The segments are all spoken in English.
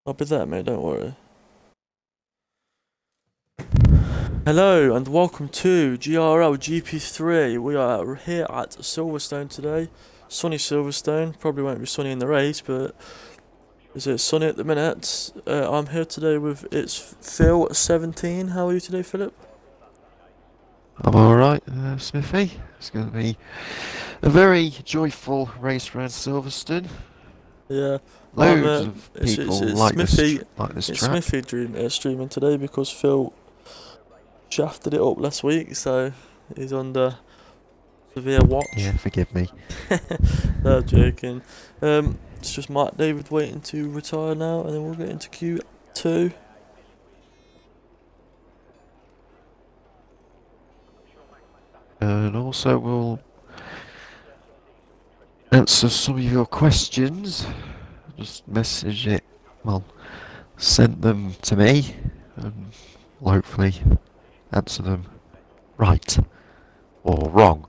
I'll be there, mate, don't worry. Hello and welcome to GRL GP3. We are here at Silverstone today. Sunny Silverstone. Probably won't be sunny in the race, but is it sunny at the minute? I'm here today with it's Phil 17. How are you today, Philip? I'm alright, Smithy. It's going to be a very joyful race around Silverstone. Yeah, I'm. Loads of people It's like this Smithy. like this It's track. Smithy streaming today because Phil shafted it up last week, so he's under severe watch. Yeah, forgive me. No, I'm joking. It's just Mark David waiting to retire now, and then we'll get into Q2. And also we'll answer some of your questions. Just message it, well, send them to me, and we'll hopefully answer them right or wrong.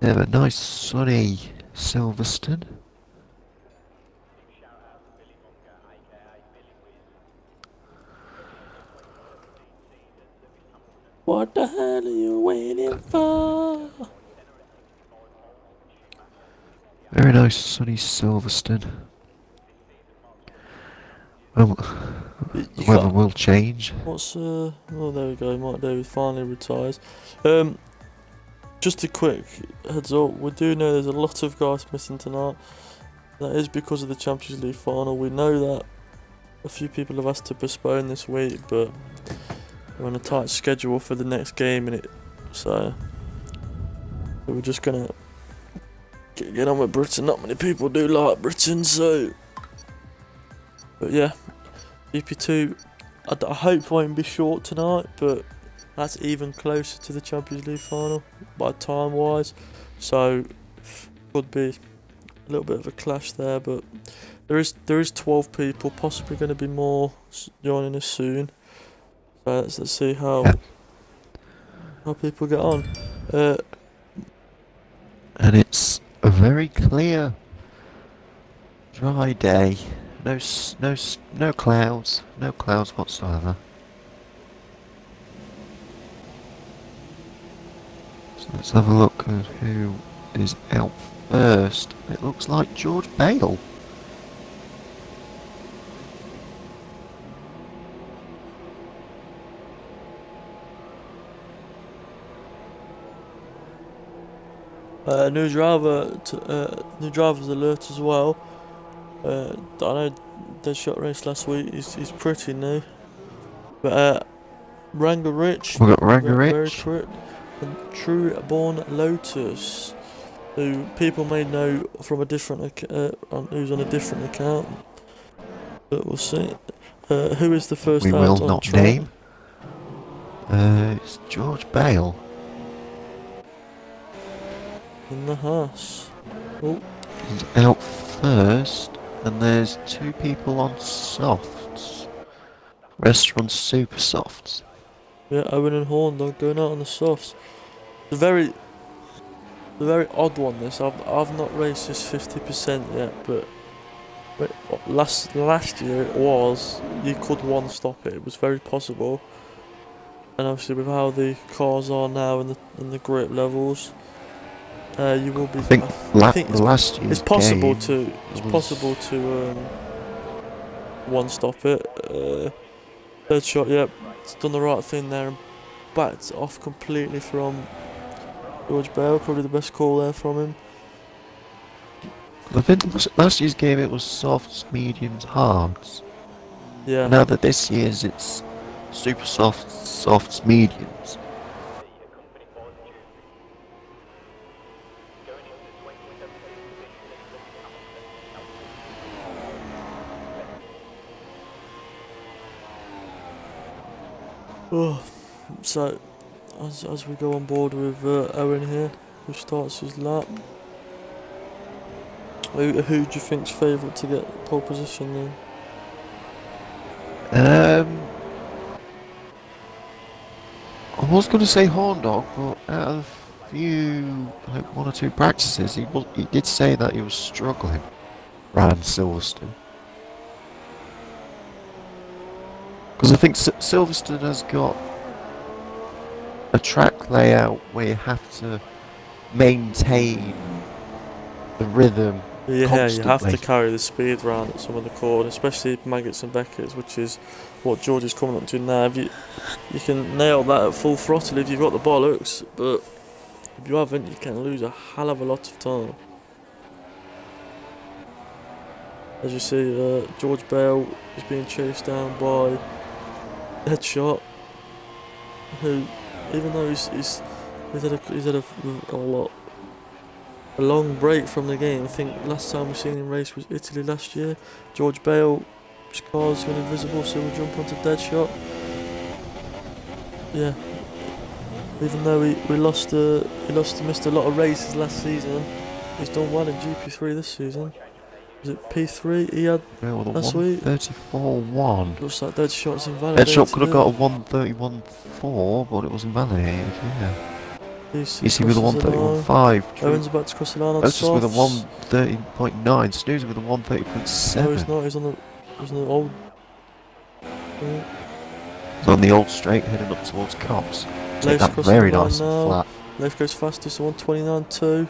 Have a nice sunny Silverstone. What the hell are you waiting for? Very nice sunny Silverstone. Well, the You weather got will change. what's Oh, there we go. Mark David finally retires. Just a quick heads up. We do know there's a lot of guys missing tonight. That is because of the Champions League final. We know that a few people have asked to postpone this week, but we're on a tight schedule for the next game, and so we're just gonna get on with Britain. Not many people do like Britain, so. But yeah, GP2. I hope won't be short tonight, but that's even closer to the Champions League final by time wise. So could be a little bit of a clash there, but there is 12 people, possibly going to be more joining us soon. So let's see how people get on. And it's a very clear, dry day. No clouds. No clouds whatsoever. So let's have a look at who is out first. It looks like George Bale. New driver's alert as well. I know Deadshot race last week. He's pretty new, but Ranger Rich, We've got Ranger very Rich. quick, and True Born Lotus, who people may know from a different who's on a different account, but we'll see. Who is the first We out will on not track? name. It's George Bale. In the Haas. Oh, He's out first, and there's two people on softs. Rest are on super softs. yeah, Owen and Horndog going out on the softs. The very odd one. This I've not raced this 50% yet, but last year it was you could one stop it. It was very possible, and obviously with how the cars are now and the grip levels, you will be. I think I think last year's it's possible game to one stop it. Third shot, yep, it's done the right thing there and backed off completely from George Bale. Probably the best call there from him. I think last year's game it was softs, mediums, hards. Yeah. Now that this year's it's super softs, softs, mediums. Oh, so as we go on board with Owen here, who starts his lap. Who do you think's favourite to get pole position then? I was going to say Horn Dog, but out of few, like 1 or 2 practices, he did say that he was struggling around Silverstone. Because I think Silverstone has got a track layout where you have to maintain the rhythm Yeah, constantly. you have to carry the speed around at some of the corners, especially Maggots and Beckett's, which is what George is coming up to now. If you can nail that at full throttle if you've got the bollocks, but if you haven't, you can lose a hell of a lot of time. As you see, George Bale is being chased down by Deadshot, who, even though he's had a long break from the game. I think last time we seen him race was Italy last year. George Bale's car's gone invisible, so we'll jump onto Deadshot. Yeah, even though he missed a lot of races last season, he's done well in GP3 this season. Was it P3 he had last week? 134.1. Looks like Deadshot's invalidated. Deadshot could have got a 131.4, but it was invalidated, yeah. Easy with a 131.5. Owen's about to cross the line on That's just with a softs. 130.9. Snoozer with a 130.7. No, he's not. He's on the old. He's on the old straight heading up towards Cops. Take that very nice and flat. Leif goes fastest, 129.2.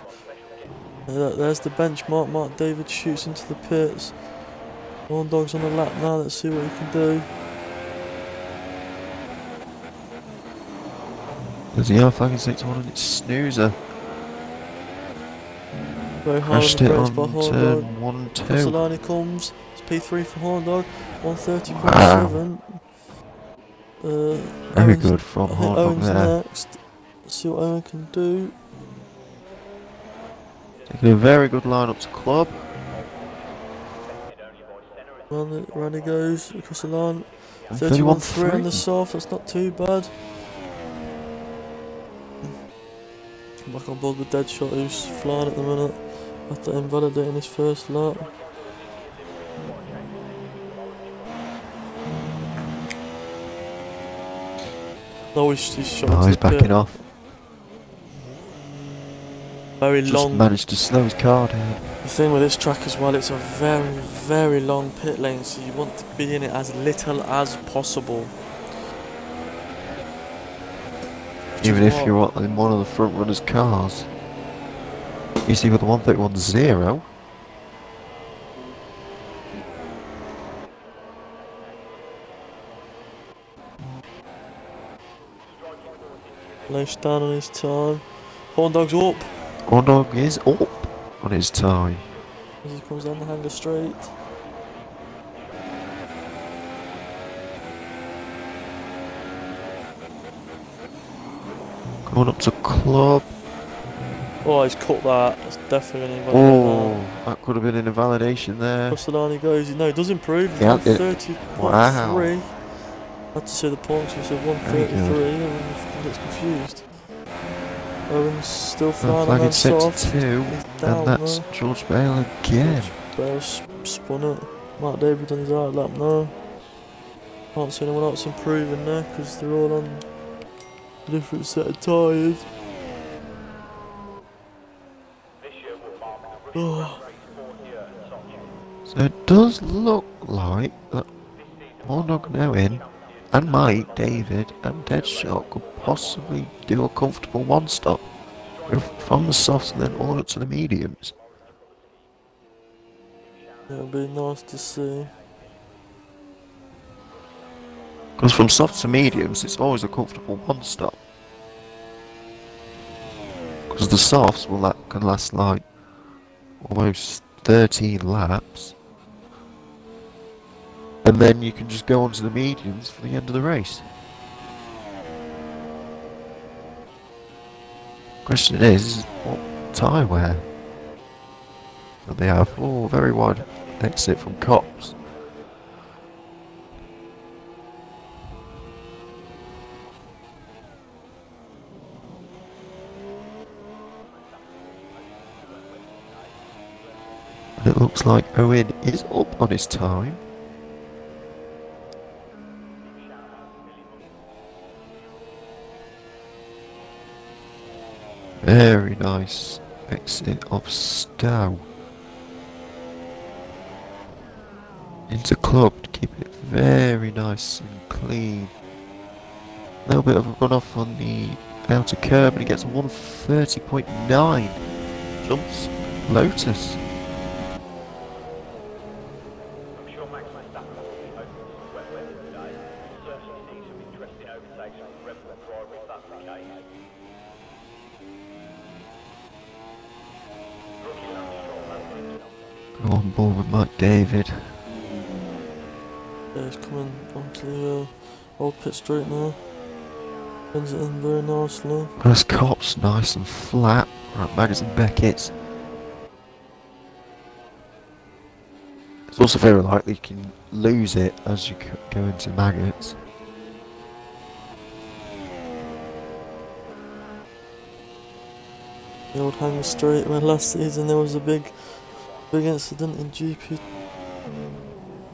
There's the benchmark. Mark David shoots into the pits. Horn Dog's on the lap now. Let's see what he can do. There's the yellow flag in 6-1 and it's Snoozer. Very hard Crashed on it the on brakes by Horn turn Dog. 1 2. Across the line he comes. It's P3 for Horn Dog. 130.7. Very good from Horn Dog Owen's there. next. Let's see what Owen can do. Taking a very good line up to club. Round he goes across the line. 31.3 on the soft, that's not too bad. Back on board with Deadshot, who's flying at the minute after invalidating his first lap. No, he's shot into he's the backing pit. off. Very Just long. managed to slow his car down. The thing with this track as well, it's a very, very long pit lane, so you want to be in it as little as possible. Even if you're in one of the front runners' cars. You see with the 131.0. Leif's down on his time. Horn Dog's up. Horn Dog is up on his tie. As he comes down the hanger straight. Going up to club. Oh, he's cut that. That's definitely going to invalidate that. That could have been an invalidation there. Across the line he goes. No, he does improve. Yeah, 130.3. Wow. I had to say the points. He said 133. I gets confused. Owen's still flying on that soft. And that's there. George Bale again. Bale spun it. Mark David on his right lap now. Can't see anyone else improving there because they're all on a different set of tyres. Oh. So it does look like that Horndog now in, and Mike, David and Deadshot could possibly do a comfortable one-stop from the softs and then all up to the mediums. It'll be nice to see. Because from softs to mediums, it's always a comfortable one-stop. Because the softs can last like almost 13 laps. And then you can just go on to the mediums for the end of the race. Question is what tyre wear that they have. Oh, very wide exit from Cops. And it looks like Owen is up on his time. Very nice exit of Stow. Into club to keep it very nice and clean. A little bit of a run off on the outer curb and he gets a 130.9. Jumps Lotus. Go on board with Mike David. Yeah, he's coming onto the old pit straight now. Bends it in very nicely. First cop's nice and flat. Right, Maggots and Beckett's. It's also very likely you can lose it as you go into Maggots. The old hanger straight where last season there was a big incident in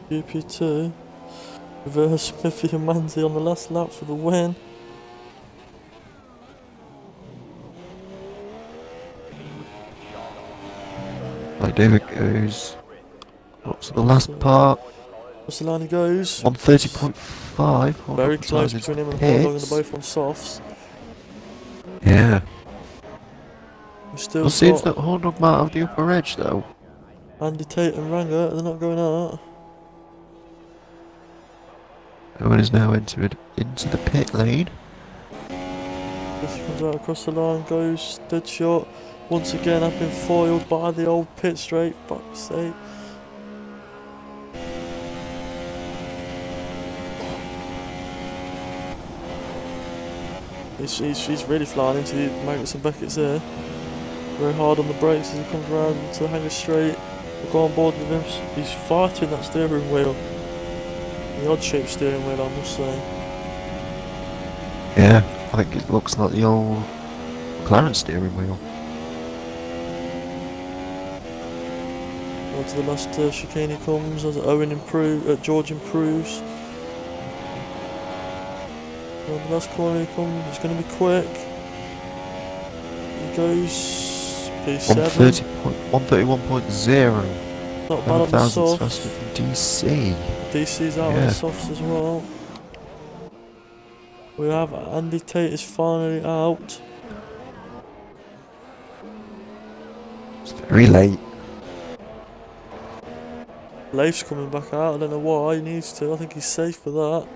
GP2. Reverse Smithy and Manzi on the last lap for the win. Like David goes up to the last part. What's the line he goes? 130.5. Very close between him and Hordog, and they're both on softs. Yeah. We've still It seems got that Hordog might have the upper edge though. Andy Tate and Ranger, they're not going out. Owen is now entered into the pit lane. This comes out across the line, goes dead shot. Once again, I've been foiled by the old pit straight. Fuck's sake. He's really flying into the Maggots and Beckett's there. Very hard on the brakes as he comes around to the hanger straight. We'll go on board with him. He's fighting that steering wheel. The odd shaped steering wheel, I must say. Yeah, I think it looks like the old McLaren steering wheel. On to the last chicane he comes as George improves. On the last corner he comes, it's going to be quick. He goes P7. 131.0. Not bad on the softs. Faster than DC. DC's out on the softs as well. We have Andy Tate is finally out. It's very late. Leif's coming back out, I don't know why, he needs to, I think he's safe for that.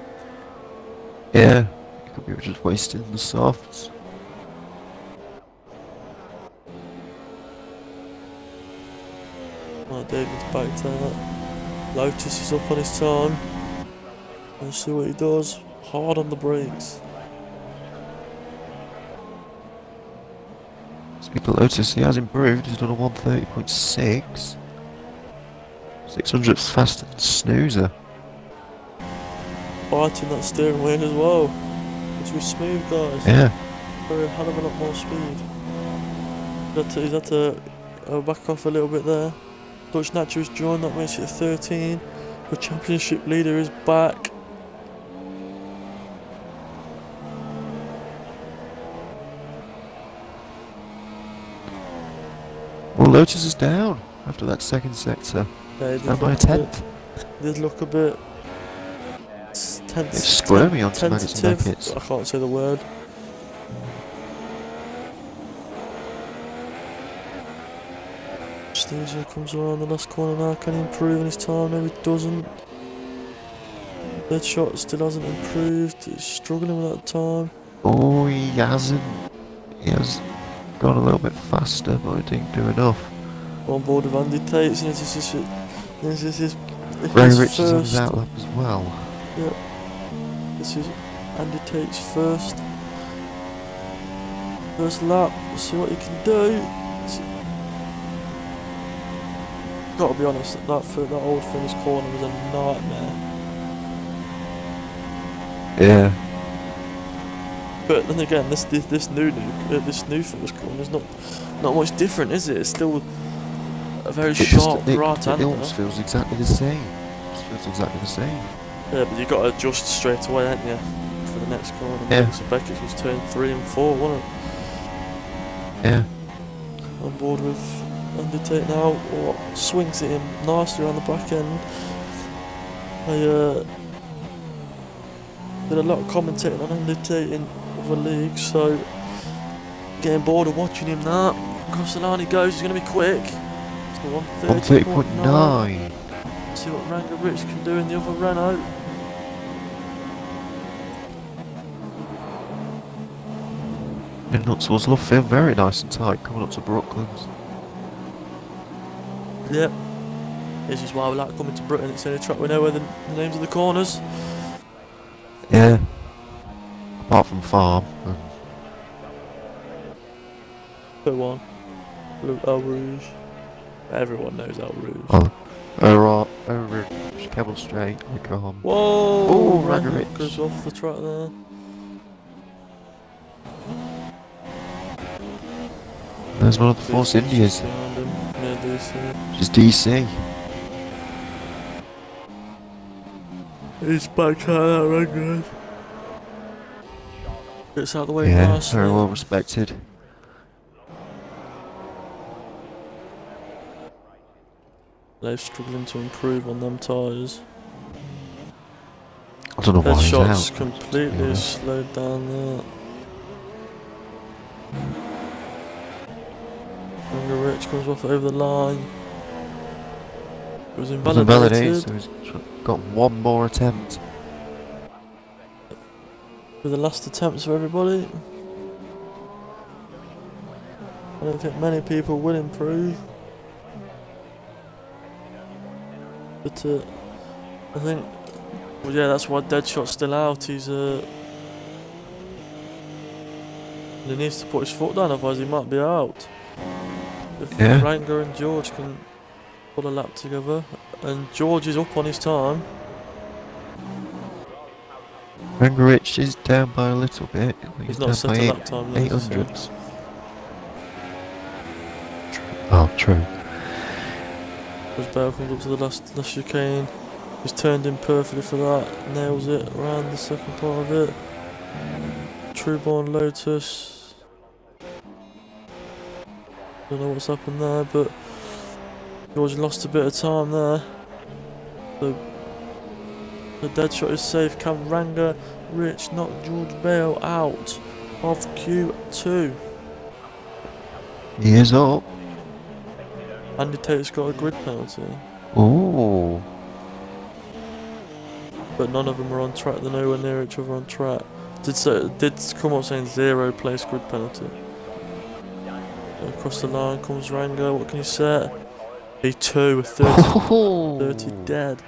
Yeah, he could be just wasting the softs. Right, David's backed out. Lotus is up on his time. Let's see what he does. Hard on the brakes. Speaking of Lotus, he has improved, he's done a 130.6. 600's faster than Snoozer. Fighting that steering wheel as well. It's really smooth, guys. Yeah. For a hell of a lot more speed. He's had to back off a little bit there. Dutch Natural's joined, that makes it 13. The championship leader is back. Well, Lotus is down after that second sector. Yeah, Down by a tenth. Did look a bit It's squirmy on some Maggots and Beckett's. I can't say the word. Stevie comes around the last corner now. Can he improve in his time? No, he doesn't. Deadshot still hasn't improved. He's struggling with that time. Oh, he hasn't. He has gone a little bit faster, but he didn't do enough. On board with Andy Tate, and this is his Ray Richards on first. his outlap as well. Yep. This is Andy Tate's first lap. Let's see what he can do. Gotta be honest, that old finish corner was a nightmare. Yeah. But then again, this new finish corner is not much different, is it? It's still a very sharp right hander. It almost feels exactly the same. It feels exactly the same. Yeah, but you got to adjust straight away, haven't you, for the next corner? Yeah. So Beckett's was turn 3 and 4, wasn't it? Yeah. On board with Undertake now, or swings it in nicely around the back end. I did a lot of commentating on Undertake in other leagues, so getting bored of watching him now. Across the line he goes, he's going to be quick. It's the 130.9. 130.9. See what Ranga Rich can do in the other Renault. And up towards Lovefield, very nice and tight, coming up to Brooklands. Yep. This is why we like coming to Britain. It's in a track we know where the names of the corners. Yeah. Apart from Farm. Put one. Blue El Rouge. Everyone knows El Rouge. Oh. Alright. Over Kebble Straight. Wickham. Whoa! Oh, Ranga Ranga goes off the track there. There's one of the Force Indias. Yeah, DC. Just DC. He's back out of that Ranga. Gets out of the way Yeah, nicely. very well respected. They're struggling to improve on them tyres. I don't know why Their he's shots out. completely slowed down there. Ranga Rich comes off over the line. It was invalidated. So he's got one more attempt. For the last attempts for everybody. I don't think many people will improve. But I think, well, yeah, that's why Deadshot's still out. He needs to put his foot down, otherwise he might be out. If Ranga and George can pull a lap together, and George is up on his time. Ranga Rich is down by a little bit. He's not set a lap time. 800s. Oh, true. As Bale comes up to the last chicane, he's turned in perfectly for that, nails it around the second part of it. Trueborn Lotus. Don't know what's happened there, but George lost a bit of time there. The Deadshot is safe. Can Ranga Rich knock George Bale out of Q2? He is up. Andy Tate's got a grid penalty. Ooh. But none of them are on track. They're nowhere near each other on track. Did come up saying 0 place grid penalty. Across the line comes Ranga. What can you say? P2 30 dead.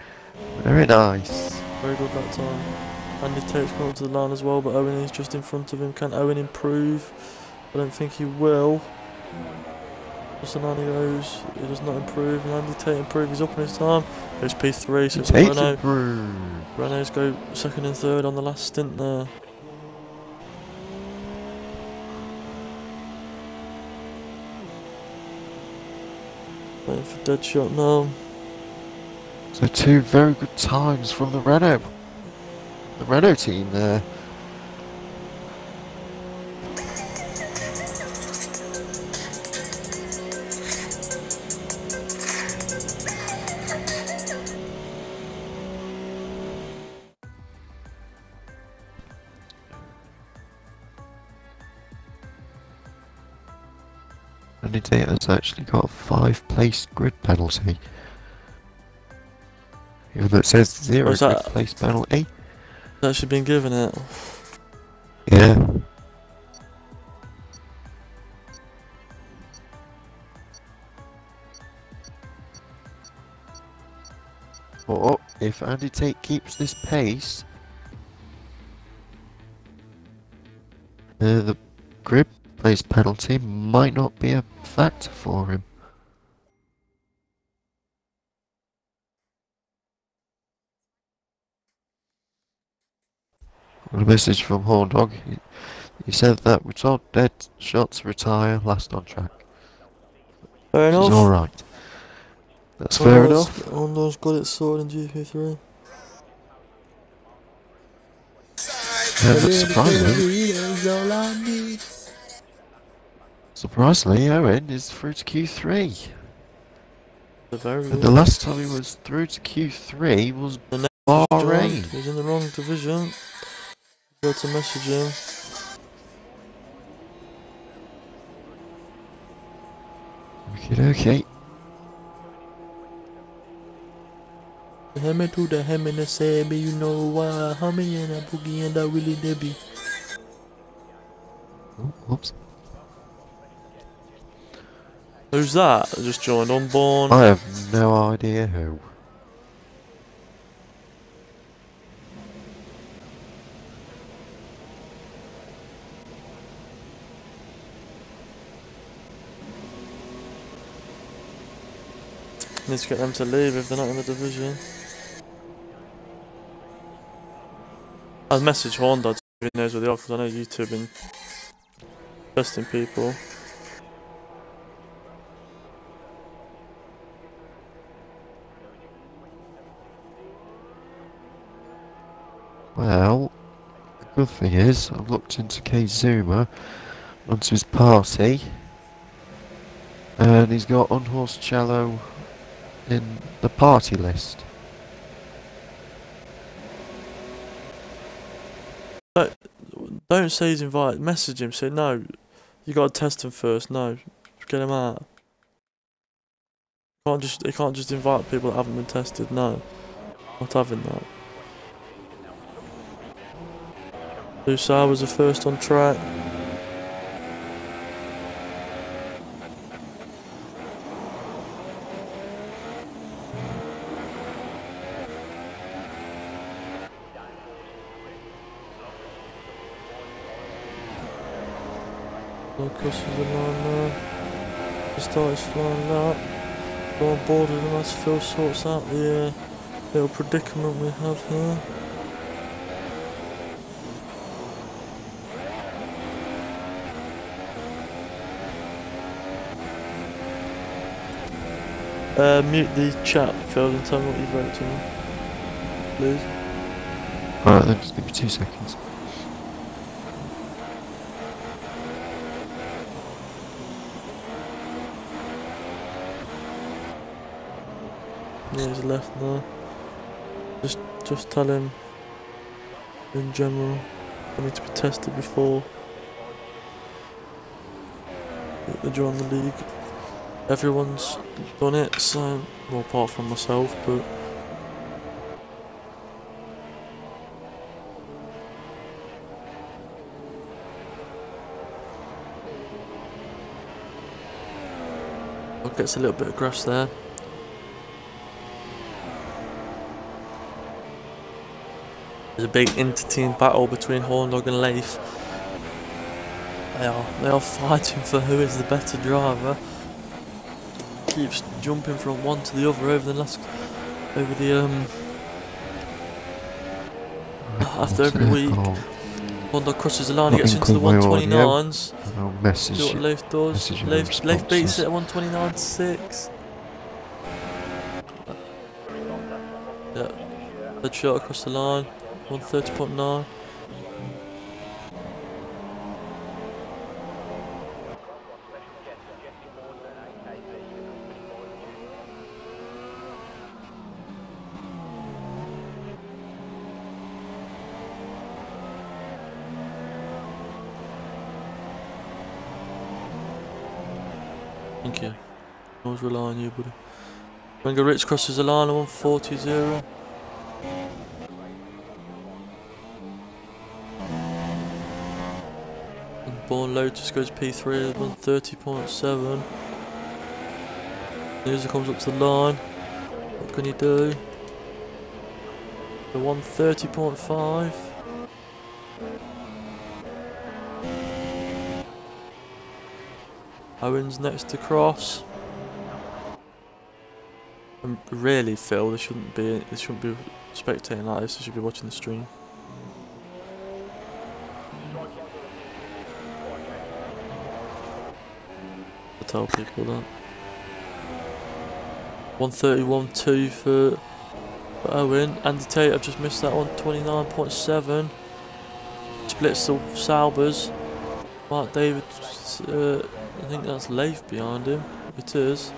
Very nice. Very good that time. Andy Tate's come up to the line as well, but Owen is just in front of him. Can Owen improve? I don't think he will. Nani goes, he does not improve, and Andy Tate improves, he's up on his time. Goes P3, so it's Renault. Renault's go second and third on the last stint there. Waiting for Deadshot now. So two very good times from the Renault team there. Andy Tate has actually got a 5-place grid penalty. Even though it says 0 grid place penalty. That should have been given it. Yeah. But if Andy Tate keeps this pace, the grid place penalty might not be a factor for him. Got a message from Horn Dog. He said that we told Deadshot to retire last on track. Fair enough. Alright. That's fair enough. Honda's got it sorted in GP3. Yeah, that's surprising. Surprisingly, Owen is through to Q3. Very And good. the last time he was through to Q3 was The next is John. Bahrain. He's in the wrong division. Go to message him. Okay. Hammer to the hammer and say, you know why? How many and a boogie and a Willie Debbie? Oh, whoops. Who's that? I just joined Unborn. I have no idea who. Need to get them to leave if they're not in the division. I'll message Honda to see if he knows where they are because I know YouTube been testing people. Well, the good thing is, I've looked into Kazuma, onto his party, and he's got Unhorsed Cello in the party list. Don't say he's invited. Message him. Say no. You gotta test him first. No, get him out. He can't just invite people that haven't been tested. No, not having that. Lusa was the first on track. No crosses the line there. The start is flying out. Go on board with him as Phil sorts out the little predicament we have here. Mute the chat, Phil, and tell me what you vote to me, please. Alright then, just give me 2 seconds. Yeah, he's left now. Just tell him in general I need to be tested before they join the league. Everyone's done it, so well, apart from myself, but it gets a little bit of grass there. There's a big inter-team battle between Horndog and Leif. They are fighting for who is the better driver. Keeps jumping from one to the other after every week. Horndog crosses the line, he gets into the 129s. I'll message See what Leif does. Leif beats it at 129.6. Yeah. Third shot across the line. 130.9. Thank you. Always rely on you, buddy. Wenger Rich crosses the line at 140.0. Born Lotus goes P3 at 130.7. User comes up to the line. What can he do? The 130.5. Owen's next to cross. And really, Phil, they shouldn't be spectating like this. They should be watching the stream. Tell people that. 131.2 for Owen. Andy Tate, I've just missed that one. 29.7. Splits the Saubers. Mark David I think that's Leif behind him. It is.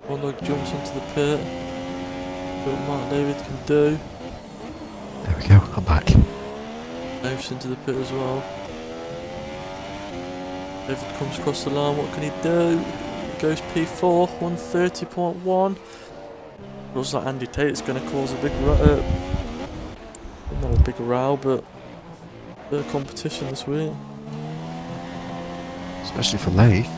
One dog jumps into the pit. What Mark David can do. There we go, I'm back. Leif's into the pit as well. David comes across the line, what can he do? Goes P4, 130.1. Looks like Andy Tate's going to cause a big row. Not a big row, but a bit of competition this week. Especially for Leith.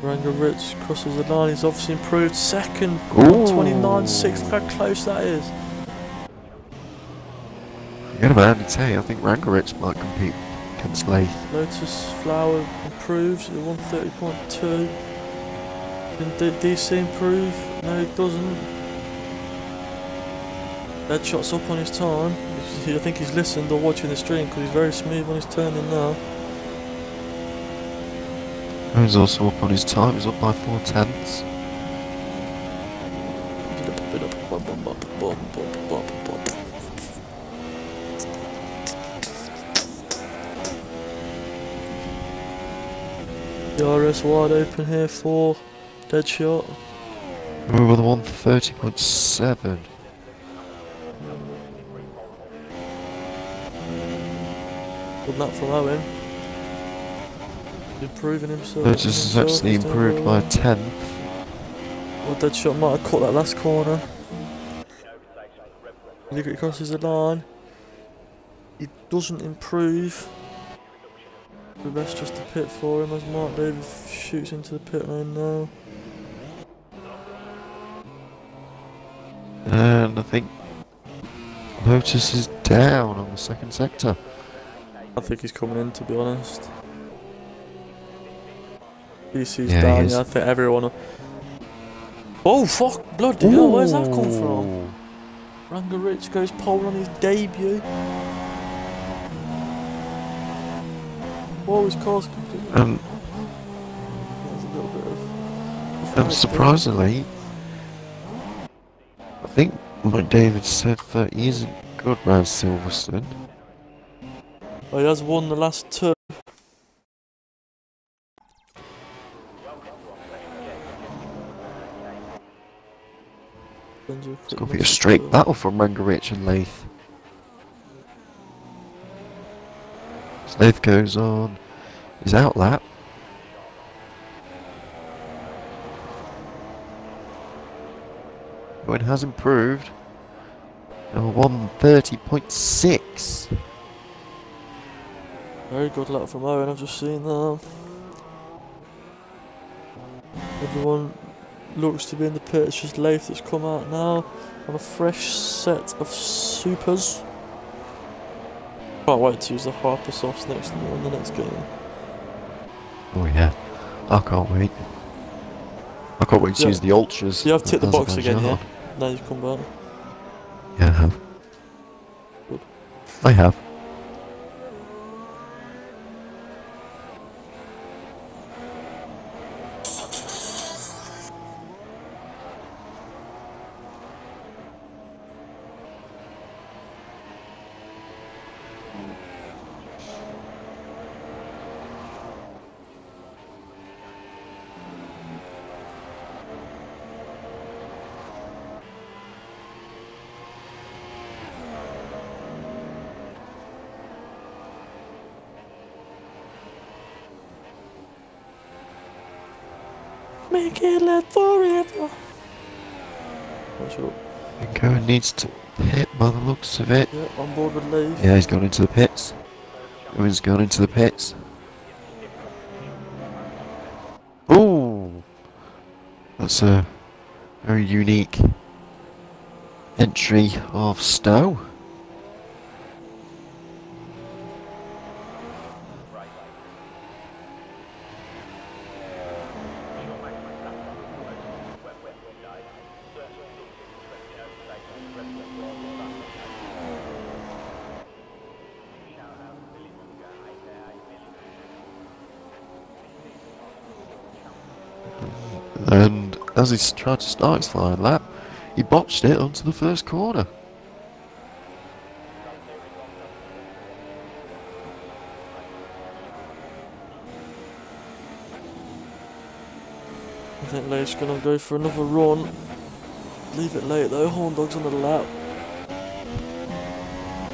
Ranger Rich crosses the line, he's obviously improved. Second, 129.6, look how close that is. Forget about Andy Tate, I think Rangerich might compete against Leith. Lotus Flower improves at 130.2. Can DC improve? No, it doesn't. Deadshot's up on his time. I think he's listened or watching the stream because he's very smooth on his turning now. He's also up on his time, he's up by 4/10. The RS wide open here for Deadshot. We're with a 130.7. Good luck from Owen. Improving himself. Lotus has actually improved by a 10th. Well, Deadshot might have caught that last corner. Look, it crosses the line. He doesn't improve. The best just to pit for him as Mark Davis shoots into the pit lane now. And I think Lotus is down on the second sector. I think he's coming in, to be honest. DC's Yeah, down, yeah, I think everyone. Oh, fuck, bloody hell, where's that come from? Ranger Rich goes pole on his debut. Whoa, his car's completely. There's a little bit of. And surprisingly, I think Mike David said that he isn't good round Silverstone. Oh, he has won the last two. It's going to be a straight battle from Rangerich and Leith. Leith goes on his outlap. Owen has improved. Now 130.6. Very good luck from Owen, I've just seen that. Everyone looks to be in the pit, it's just Leif that's come out now on a fresh set of supers. Can't wait to use the Hypersofts next to me in the next game. Oh yeah, I can't wait. I can't wait to use the Ultras. You have ticked the box again, yeah? Now you've come back. Yeah, I have. Good. I have. Make it live forever. I think Owen needs to pit by the looks of it. Yeah, on board with Leif. Yeah, he's gone into the pits. Owen's gone into the pits. Ooh! That's a very unique entry of Stowe. And as he tried to start his flying lap, he botched it onto the first corner. I think Leif's going to go for another run. Leave it late though, Horn Dog's on the lap.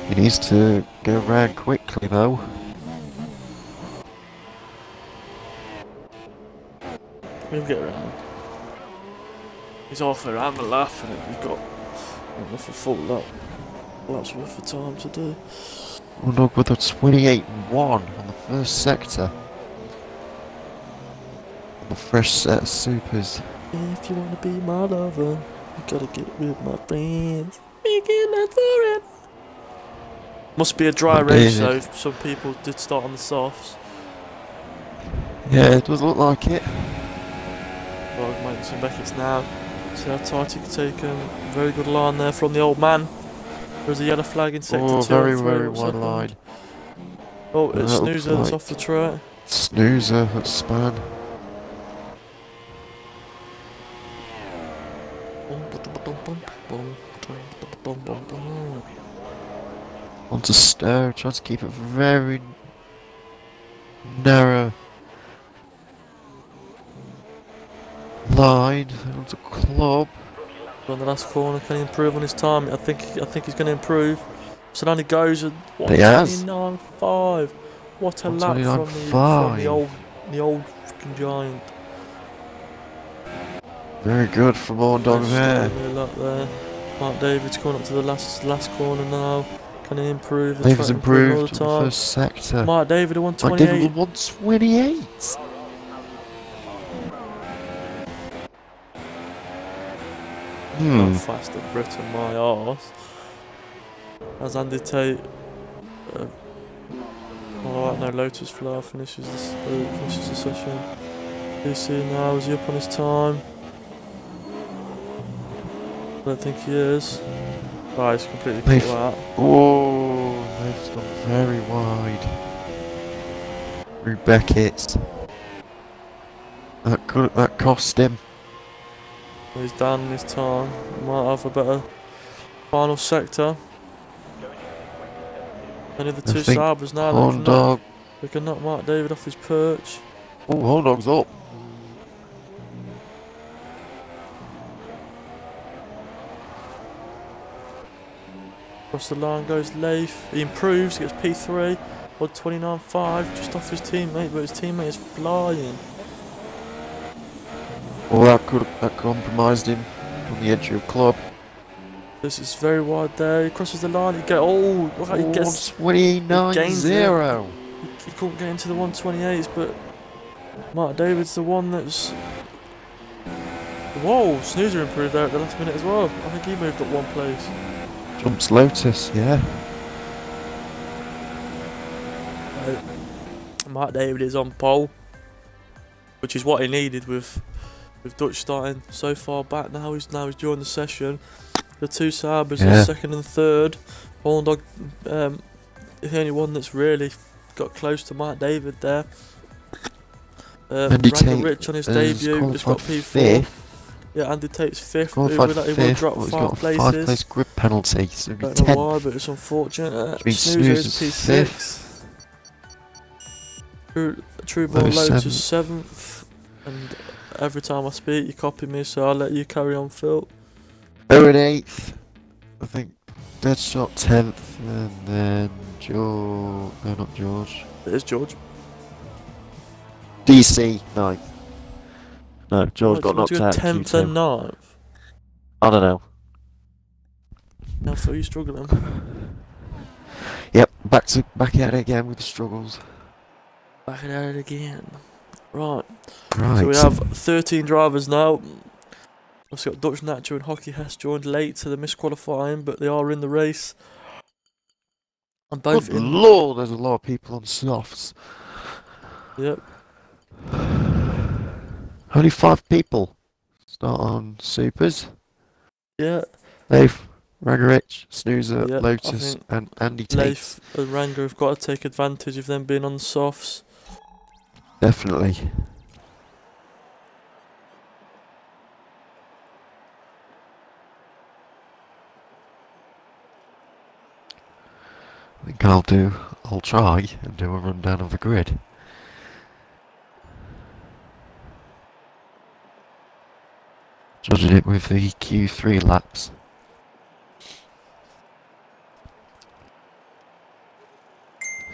He needs to go round quickly though. He'll get around. He's half around the lap and he's got enough a full lap. Laps worth of time to do. Horn Dog with a 28-1 on the first sector. On the fresh set of supers. If you wanna be my lover, you gotta get with my friends. Making that forever. Must be a dry race though. Some people did start on the softs. Yeah, it does look like it. Right, making some Beckett's now. See how tight he can take him. Very good line there from the old man. There's a yellow flag in sector 2. Oh, very wide line. Oh, it's Snoozer that's off the track. Snoozer, that's span. Onto Stowe, tries to keep it very narrow line. Onto Club. On the last corner, can he improve on his time? I think he's going to improve. So now he goes at 129.5. What a lap from the old freaking giant. Very good from Horn Dog there. There. Mark David's coming up to the last corner now. Can he improve? David's improved the first sector. Mark David at 128. Mark David 128. Not fast at Britain, my arse. As Andy Tate, alright, no Lotus Flower finishes the session. DC now, is he up on his time? I don't think he is. Right, he's completely cut out. Oh, they've gone very wide. Through Beckett. That cost him. He's down in his time. Might have a better final sector. Only the two Sabres now. They can knock Mark David off his perch. Oh, Horn Dog's up. Across the line goes Leif. He improves, gets P3. 129.5, just off his teammate, but his teammate is flying. Well, that compromised him on the edge of Club. This is very wide there. He crosses the line. He gets 129.0. He couldn't get into the 128s, but Mark David's the one that's. Whoa, Snoozer improved there at the last minute as well. I think he moved up one place. Jumps Lotus, yeah. Mark David is on pole, which is what he needed with Dutch starting so far back. Now he's joined the session. The two Sabres are second and third. Horn Dog, the only one that's really got close to Mark David there. Andy Tate Rich on his debut has got P4. Fifth. Yeah, Andy Tate's fifth. He will drop 5 places. 5 place grid penalty. So I don't know why, but it's unfortunate. Snoozer's P6. True Ball Lotus 7th. And every time I speak, you copy me, so I'll let you carry on, Phil. Owen 8th. I think Deadshot 10th. And then George. No, not George. It is George. DC 9th. No, George got knocked out. 10th and 9th. I don't know. Now, Phil, you struggling? Yep, back at it again with the struggles. Back at it again. Right. Right. So we have 13 drivers now. We've got Dutch Nacho and Hockey Hess joined late to the misqualifying, but they are in the race. And both Good lord, there's a lot of people on softs. Yep. Only 5 people start on supers. Yeah. Leif, Ragarich, Snoozer, Yep, Lotus, and Andy Tate. Leif and Ranger have got to take advantage of them being on the softs. Definitely. I think I'll try and do a rundown of the grid. judging it with the Q3 laps.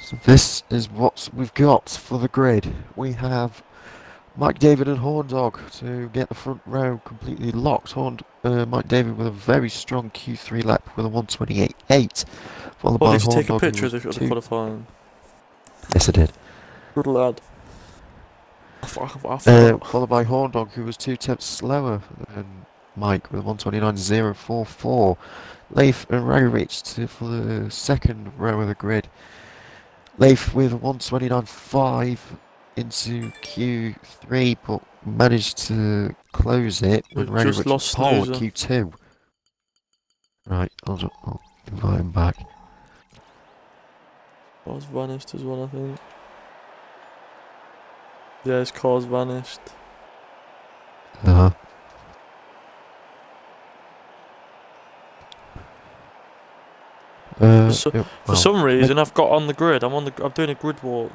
So this is what we've got for the grid. We have Mike David and Horndog to get the front row completely locked. Mike David with a very strong Q3 lap with a 128.8, followed by Did you take a Horndog, picture of the qualifying? Yes, I did. Good lad. I forgot. Followed by Horndog, who was 2 tenths slower than Mike with 129.044. Leif and Ragovic for the second row of the grid. Leif with 129.5 into Q3, but managed to close it when Ragovic lost pole at Snoozer. Q2. Right, I'll invite him back. Car's vanished as well, I think. Yeah, his car's vanished. Uh-huh. For some reason, I've got on the grid. I'm doing a grid walk.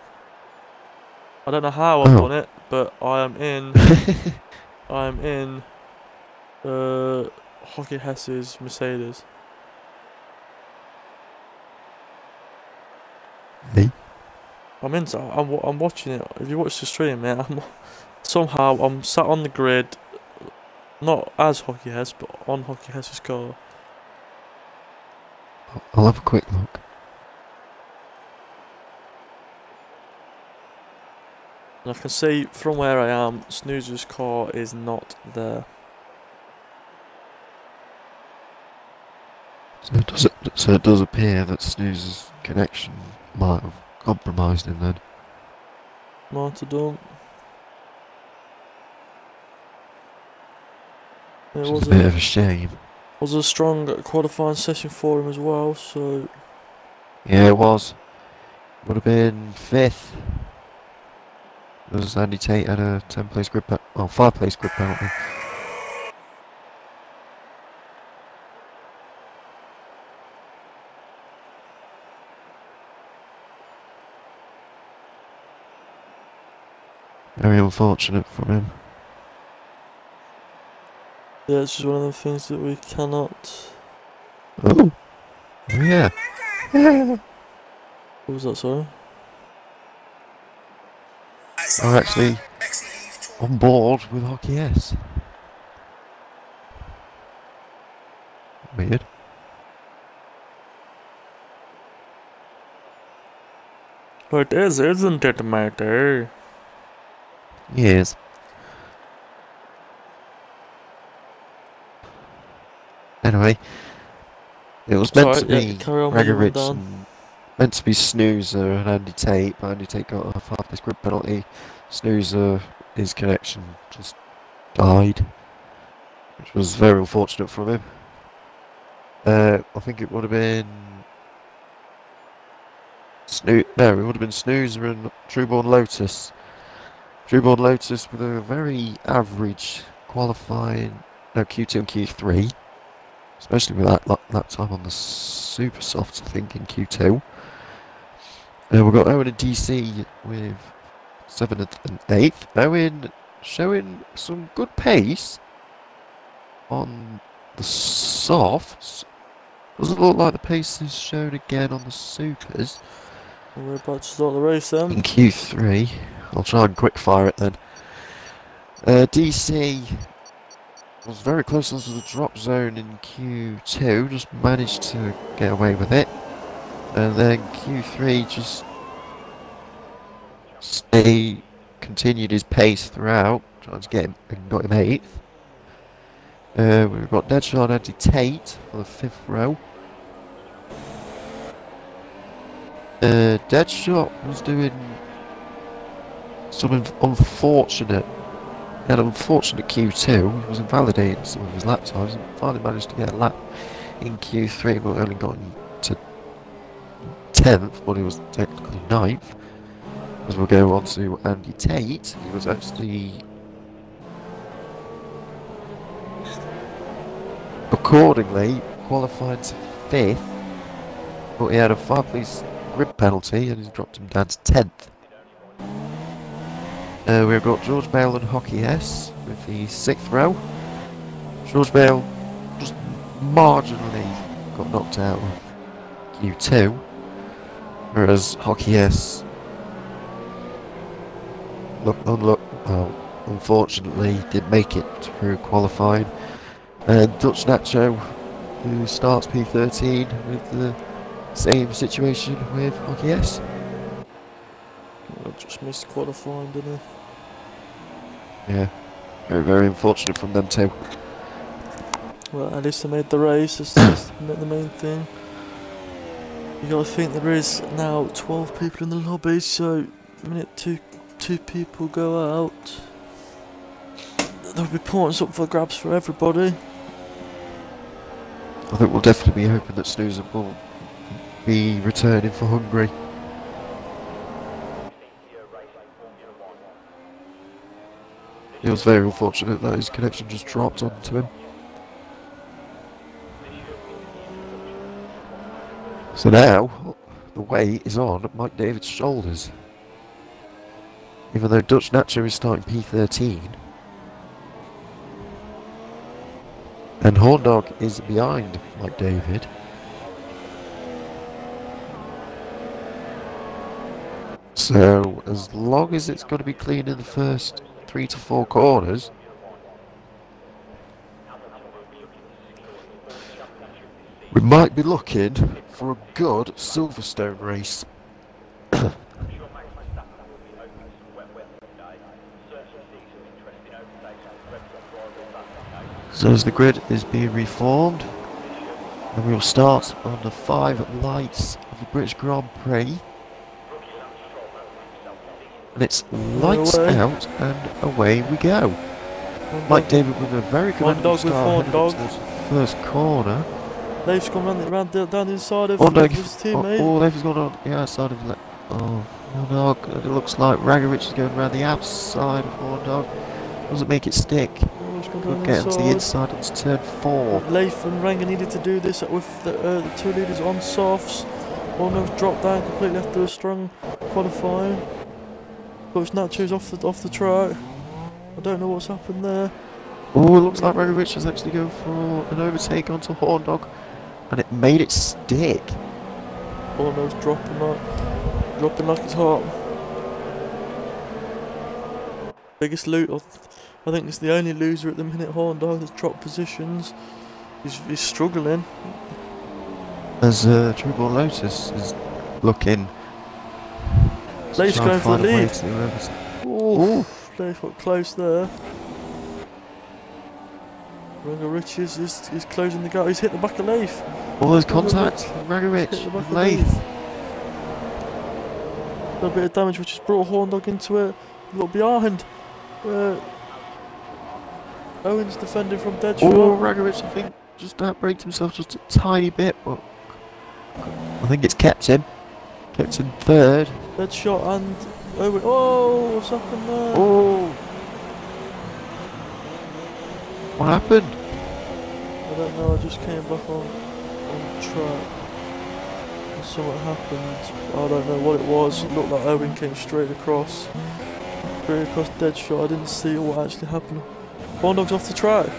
I don't know how I've done it, but I am in. I am in. Hockey Hess's Mercedes. Me? I'm watching it. If you watch the stream, man, somehow I'm sat on the grid, not as Hockey Hess, but on Hockey Hess's car. I'll have a quick look. And I can see from where I am, Snoozer's car is not there. So it does appear that Snoozer's connection might have compromised him then. Might have done. It was a bit of a shame. Was a strong qualifying session for him as well, so... Yeah, it was. Would have been 5th. As Andy Tate had a 10-place grid penalty. Well, 5-place grid penalty. Very unfortunate for him. Yeah, it's just one of the things that we cannot... Oh! Yeah! What was that, sorry? Are actually on board with Hockey S. Weird. It is, isn't it, matey? Yes. Anyway, it was meant to be Ragovic and meant to be Snoozer and Andy Tate, but Andy Tate got a 5-place grid penalty. Snoozer, his connection just died, which was very unfortunate from him. I think it would have been it would have been Snoozer and Trueborn Lotus. Trueborn Lotus with a very average qualifying, Q2 and Q3. Especially with that time on the super softs, I think, in Q2. We've got Owen and DC with 7th and 8th. Owen showing some good pace on the softs. Doesn't look like the pace is shown again on the supers. We're about to start the race then. In Q3. I'll try and quickfire it then. DC was very close onto the drop zone in Q2, just managed to get away with it. And then Q3 just continued his pace throughout, trying to get him, and got him 8th. We've got Deadshot and Andy Tate for the 5th row. Deadshot was doing something unfortunate. He had an unfortunate Q2, he was invalidating some of his lap times and finally managed to get a lap in Q3, but only got to 10th, but he was technically 9th. As we'll go on to Andy Tate, he was actually accordingly qualified to 5th, but he had a 5-place grid penalty and he's dropped him down to 10th. We've got George Bale and Hockey S with the 6th row. George Bale just marginally got knocked out of Q2, whereas Hockey S unfortunately did make it through qualifying. And Dutch Nacho, who starts P13 with the same situation with Hockey S. I just missed qualifying, didn't I? Yeah, very, very unfortunate from them too. Well, at least they made the race, that's the main thing. You gotta think there is now 12 people in the lobby, so the minute two people go out, there'll be points up for grabs for everybody. I think we'll definitely be hoping that Snoozer will be returning for Hungary. It was very unfortunate that his connection just dropped onto him. So now, the weight is on Mike David's shoulders. Even though Dutch Nacho is starting P13. And Horndog is behind Mike David. So, as long as it's going to be clean in the first 3 to 4 corners, we might be looking for a good Silverstone race. So as the grid is being reformed, and we will start on the 5 lights of the British Grand Prix. And it's lights out and away we go. Mike David with a very commanding start heading up to the first corner. Leif's gone round down the inside of his teammate. Oh, Leif has gone on the outside of the... Oh, Horndog. It looks like Ragovich is going around the outside of Horndog. Doesn't make it stick. Could get into the inside onto turn 4. Leif and Ranga needed to do this with the 2 leaders on softs. Horndog's dropped down completely after a strong qualifying. But Nacho's off the track. I don't know what's happened there. Oh, it looks like Ragovich is actually going for an overtake onto Horndog. And it made it stick. Horndog's dropping like it's hot. Biggest loot. I think it's the only loser at the minute. Horndog has dropped positions. He's struggling. As True Lotus is looking. Leif's going for the lead. Oh, Leif got close there. Ranga Rich is closing the gap. He's hit the back of Leif. All those contacts. Ragovich, Leif. A little bit of damage which has brought Horndog into it. A little behind. Owen's defending from dead shot. Oh, Ragovich, I think, just outbraked himself just a tiny bit, but I think it's kept him. Kept him third. Dead shot and Owen. Oh, what's happened there? Oh. What happened? I don't know, I just came back on track. And something happened. I don't know what it was. It looked like Owen came straight across. Straight across dead shot. I didn't see what actually happened. Horndog's off the track.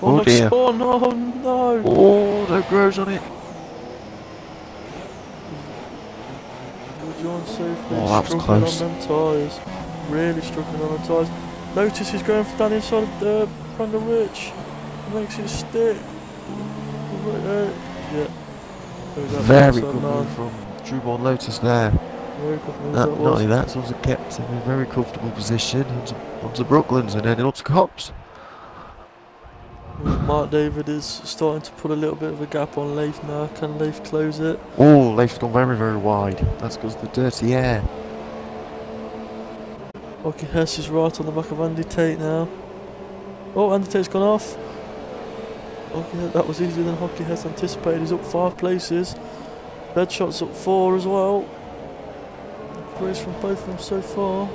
Oh dear. Spawn. Oh no. Oh, no grows on it. John safely Oh, that was close. on them tyres. Really struggling on the tyres. Notice he's going for down the inside of the Ranga Rich. Makes it stick. Yeah. Very good move from True Lotus there. Very good move Not only that, it's also kept in a very comfortable position onto Brooklands and then onto Cops. Mark David is starting to put a little bit of a gap on Leif now. Can Leif close it? Oh, Leif's gone very, very wide. That's because of the dirty air. Hockey Hess is right on the back of Andy Tate now. Oh, Andy Tate's gone off. Okay, that was easier than Hockey Hess anticipated. He's up 5 places. Deadshot's up 4 as well. Race from both of them so far.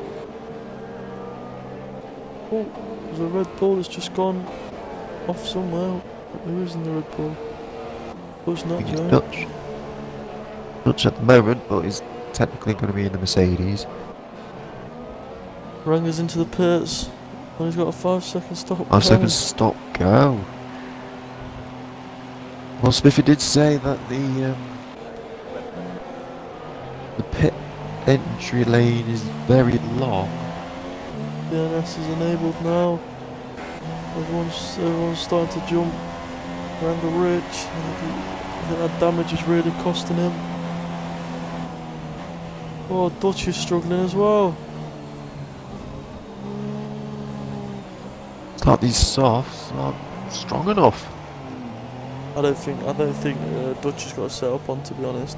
Oh, there's a Red Bull that's just gone off somewhere. Who is in the Red Bull? Who's not there? Dutch. Dutch at the moment, but he's technically going to be in the Mercedes. Ranger's into the pits. And he's got a 5-second stop. 5 seconds stop go. Well, Spiffy did say that the pit entry lane is very long. DNS is enabled now. Everyone's starting to jump around the ridge. I think that damage is really costing him. Oh, Dutch is struggling as well. It's like these softs aren't strong enough. I don't think Dutch has got a set up on, to be honest.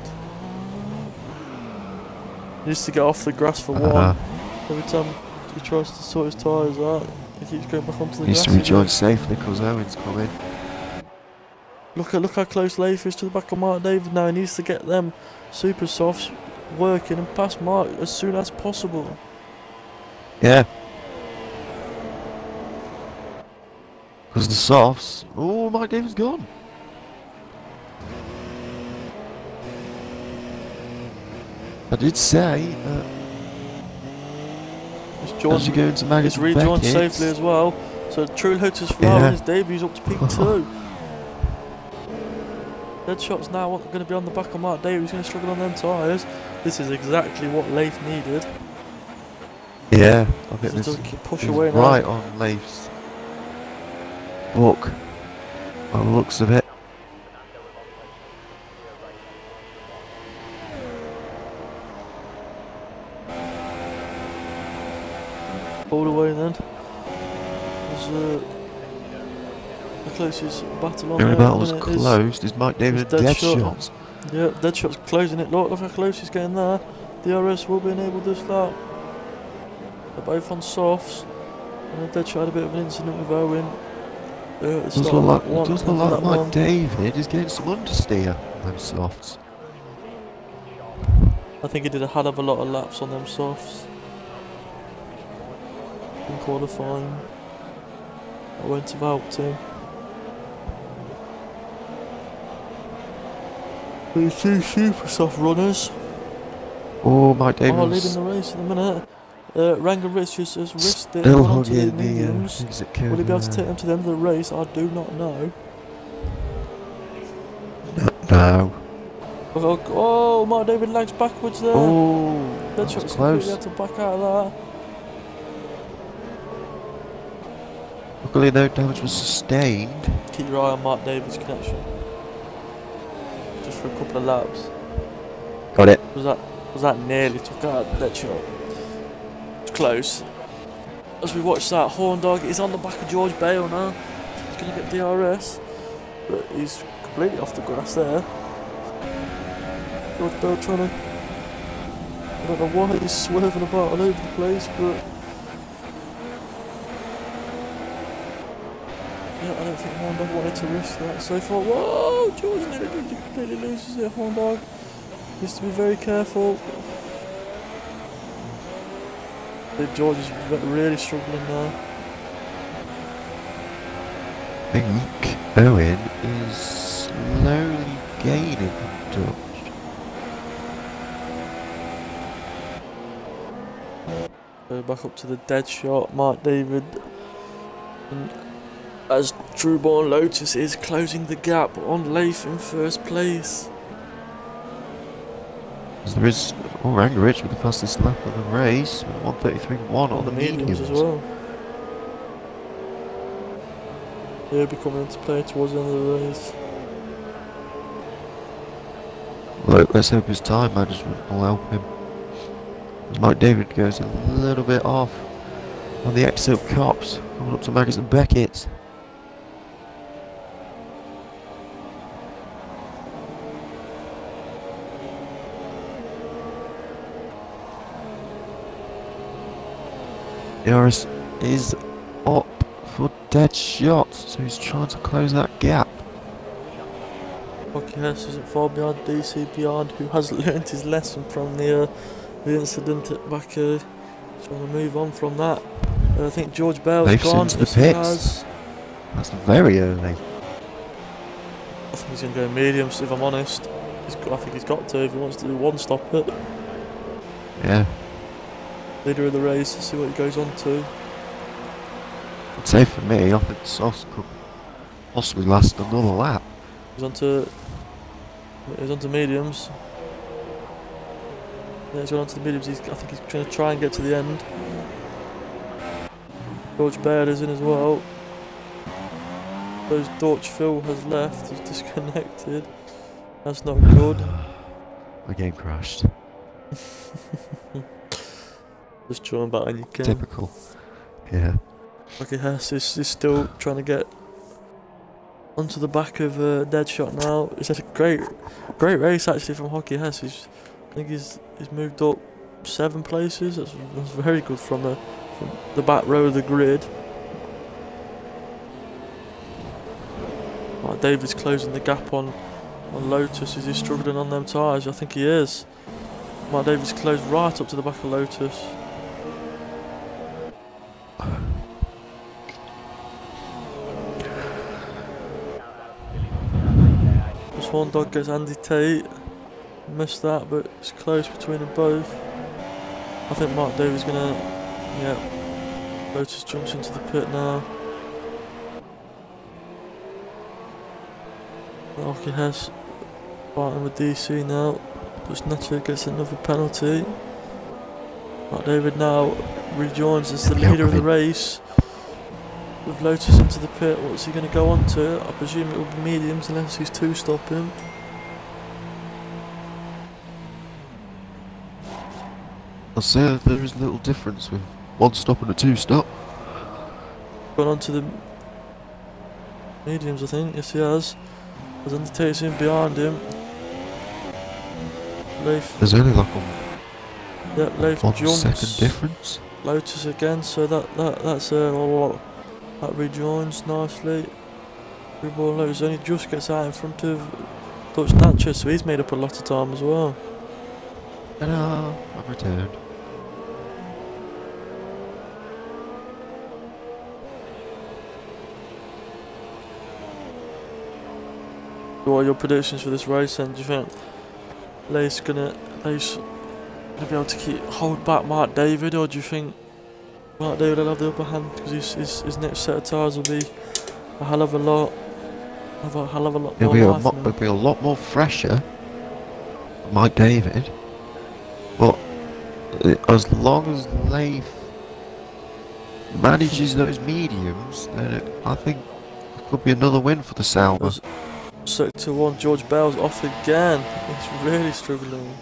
He needs to get off the grass for one. Every time he tries to sort his tyres out, he keeps going back onto the Needs grass. to rejoin safely because Owen's coming. Look how close Leif is to the back of Mark David now. He needs to get them super softs working and pass Mark as soon as possible. Yeah. Because the softs... Oh, Mark David's gone. I did say that as you go into He's rejoined safely as well. So True Lotus Flower in his debuts up to peak 2. Deadshot's now going to be on the back of Mark Davis. He's going to struggle on them tyres. This is exactly what Leif needed. Yeah, I think this push is away right now. on Leif's book, by the looks of it. All the way then. There's the closest battle on The there. battle's closed. Is Mike David Deadshot? Yeah, Deadshot's closing it. Look how close he's getting there. DRS will be enabled this lap. They're both on softs. And Deadshot had a bit of an incident with Owen. It does look like Mike David is getting some understeer on them softs. I think he did a hell of a lot of laps on them softs in qualifying. That won't have helped him. These two super soft runners Oh, Mike David are leading the race in a minute. Ranger Rich has risked it still onto the hugging mediums. Will he be able to take them to the end of the race? I do not know. No. Oh, Mark David lags backwards there. Oh, that's Deadshot's close. completely had to back out of that. Luckily, no damage was sustained. Keep your eye on Mark David's connection. Just for a couple of laps. Got it. Was that nearly took out Deadshot? It's close. As we watch that, Horn Dog is on the back of George Bale now. He's going to get DRS, but he's completely off the grass there. George Bale trying to... I don't know why he's swerving about all over the place, but... yeah, I don't think Horn Dog wanted to risk that so far. Whoa! George nearly completely loses it, Horn Dog. Needs to be very careful. George is really struggling now. I think Owen is slowly gaining touch. Go back up to the Deadshot, Mark David. And as Trueborn Lotus is closing the gap on Leif in first place. There is Ranger Rich with the fastest lap of the race, 1:33.1 on the mediums as well. He'll be coming into play towards the end of the race. Look, let's hope his time management will help him. Mike David goes a little bit off on the exit cops, coming up to Maggis and Beckett. Yoris is up for Deadshot, so he's trying to close that gap. Rocky Hess isn't far behind DC Beyond, who has learnt his lesson from the incident at back. Trying to move on from that. I think George Bale's gone. Into the pits. That's very early. I think he's going to go mediums, if I'm honest. I think he's got to if he wants to do one stop it. Yeah. leader of the race. Let's see what he goes on to. I'd say for me, I think Sauce could possibly last another lap. He's on to mediums. Yeah, he's gone on to the mediums. I think he's trying to try and get to the end. George Baird is in as well. Those Dutch Phil has left. He's disconnected. That's not good. My game crashed. Just drawing back when you can. Typical. Yeah. Okay, Hess is still trying to get onto the back of Deadshot now. He's had a great race actually from Hockey Hess. I think he's moved up 7 places. That's very good from the back row of the grid. Right, David's closing the gap on Lotus. Is he struggling on them tyres? I think he is. Mark David's closed right up to the back of Lotus. This Horn Dog gets Andy Tate. Missed that, but it's close between them both. I think Mark David's gonna... Yeah. Lotus jumps into the pit now. Hockey Hess fighting with DC now. Just naturally gets another penalty. Mark David now rejoins as the leader of the race. With Lotus into the pit, what's he going to go on to? I presume it will be mediums unless he's 2-stopping. I'll say there is little difference with 1-stop and a 2-stop. Gone on to the mediums, I think. Yes, he has. As Undertaker's in behind him. Leif. There's only like Leif 1 jumps. second difference. Lotus again, so that's a lot. That rejoins nicely. Reborn Lotus only just gets out in front of Dutch Natcher, so he's made up a lot of time as well. Ta-da! I've returned. What are your predictions for this race then? Do you think Leif's gonna be able to hold back Mark David, or do you think Mark David will have the upper hand because his next set of tyres will be a hell of a lot more It'll be a lot more fresher, Mike David. But as long as Leif manages those mediums, then I think it could be another win for the Sauber. Sector 1, George Bell's off again. He's really struggling.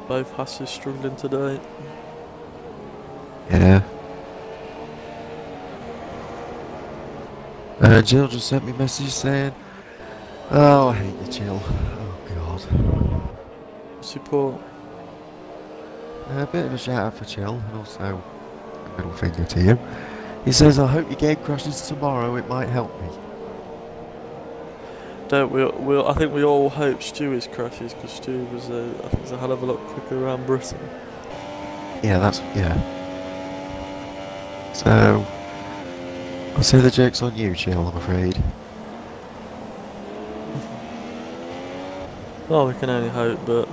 Both Hasses struggling today. Yeah. Jill just sent me a message saying, "Oh, I hate you, Jill." Oh God. Support. A bit of a shout out for Jill, and also a middle finger to you. He says, "I hope your game crashes tomorrow. It might help me." Don't we? I think we all hope Stewie's crashes because Stewie was I think he's a hell of a lot quicker around Britain. Yeah, yeah. So, I'll say the joke's on you, Jill, I'm afraid. Well, we can only hope, but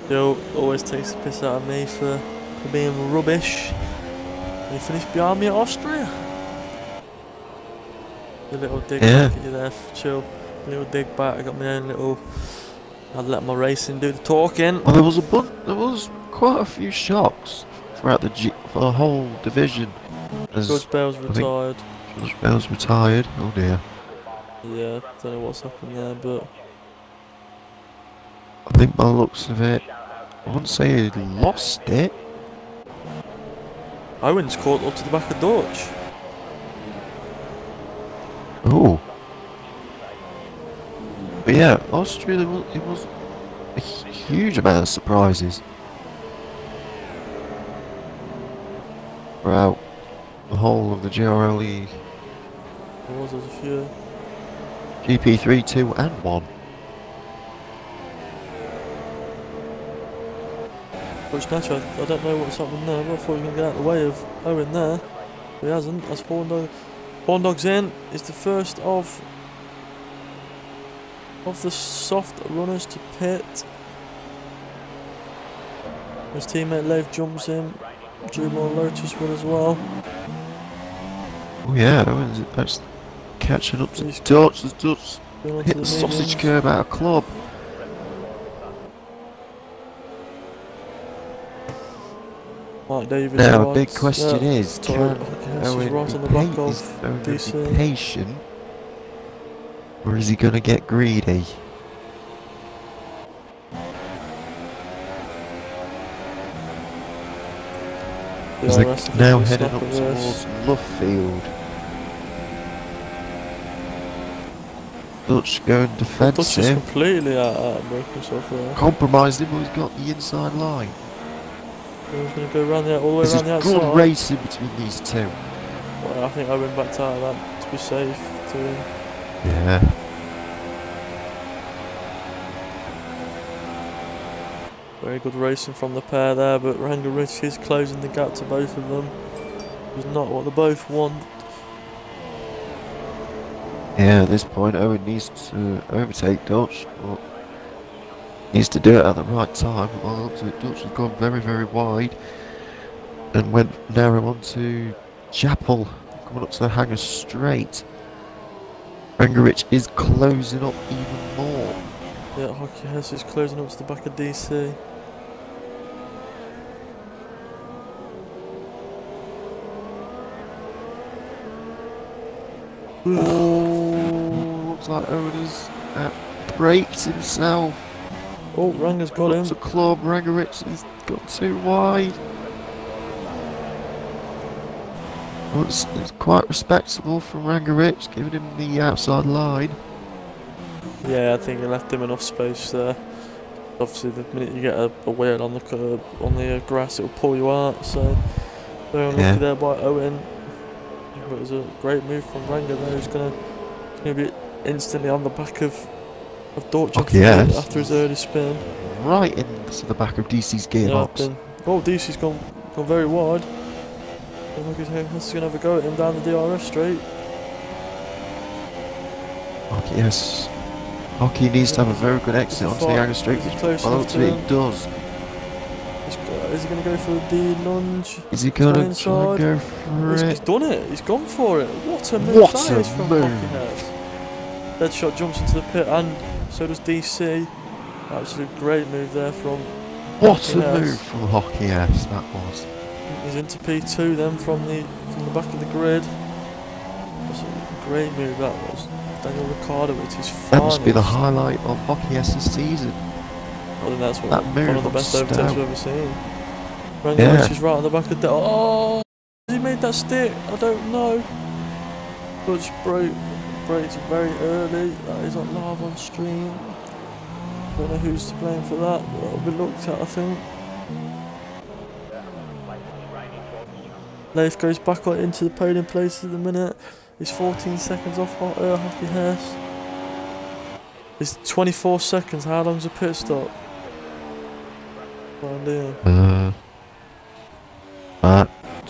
Jill always takes the piss out of me for being rubbish. And he finished behind me at Austria. A little dig back at you there, Chill. A little dig back. I got my own little. I'd let my racing do the talking. Well, there was quite a few shocks throughout for the whole division. George Bell's retired. George Bell's retired. Oh dear. Yeah, don't know what's happened there, but I think by the looks of it, I wouldn't say he lost it. Owen's caught up to the back of Dutch. Oh. But yeah, Austria, it was a huge amount of surprises throughout the whole of the GRL league. There's a few. GP3, 2 and 1. Which match, I don't know what's happening there, but I thought he was going to get out of the way of Owen there. But he hasn't. That's Horn Dog. Horn Dog's in. It's the first of of the soft runners to pit. His teammate Leif jumps in. Drew Moore Lotus will as well. Oh yeah, that's catching up to Dutch. The Dutch hit the sausage curb out of club. Mark David. Now, a big question is, can Owen right on the back of be DC. patient, or is he going to get greedy? As they're now heading up towards Luffield. Dutch going defensive. Dutch is completely out breaking himself there. Compromised him, but he's got the inside line. He's going to go around all the way around the outside. There's a good racing between these two. Well, I think Owen backed out of that to be safe to him. Yeah. Very good racing from the pair there, but Rangarich is closing the gap to both of them. It's not what they both want. Yeah, at this point Owen needs to overtake Dutch, but needs to do it at the right time. Well, Dutch has gone very, very wide and went narrow onto Chapel, coming up to the hangar straight. Rangarich is closing up even more. Yeah, Hockey Hess is closing up to the back of DC. Oh, looks like Owen has braked himself. Oh, Ranger's got him. It's a club. Rangarich has got too wide. Well, it's quite respectable from Rangarich, giving him the outside line. Yeah, I think he left him enough space there. Obviously, the minute you get a wheel on the curb, on the grass, it'll pull you out. So, very unlucky there by Owen. But it was a great move from Ranger there. He's going to be instantly on the back of Dutch after his early spin. Right into the back of DC's gearbox. Yeah, oh, DC's gone very wide. He's going to have a go at him down the DRS straight. Yes. Hockey needs to have a very good exit onto the hangar straight, which it does. Is he going to go for the lunge? Is he going to try and go for it? He's done it. He's gone for it. What a move that is from Hockey Head. Deadshot jumps into the pit, and so does DC. Absolute great move there from What a move from Hockey S that was. He's into P2 then from the back of the grid. That's a great move that was. Daniel Ricciardo with his finals. That must be the highlight of Hockey S's season. I think that's one of the best overtakes we've ever seen. Rangarich is right on the back of the... Oh! Has he made that stick? I don't know. Dutch brakes very early. That is on live on stream. Don't know who's to blame for that, but that'll be looked at, I think. Leif goes back into the podium places at the minute. He's 14 seconds off Hockey Hess. It's 24 seconds. How long's a pit stop? No idea.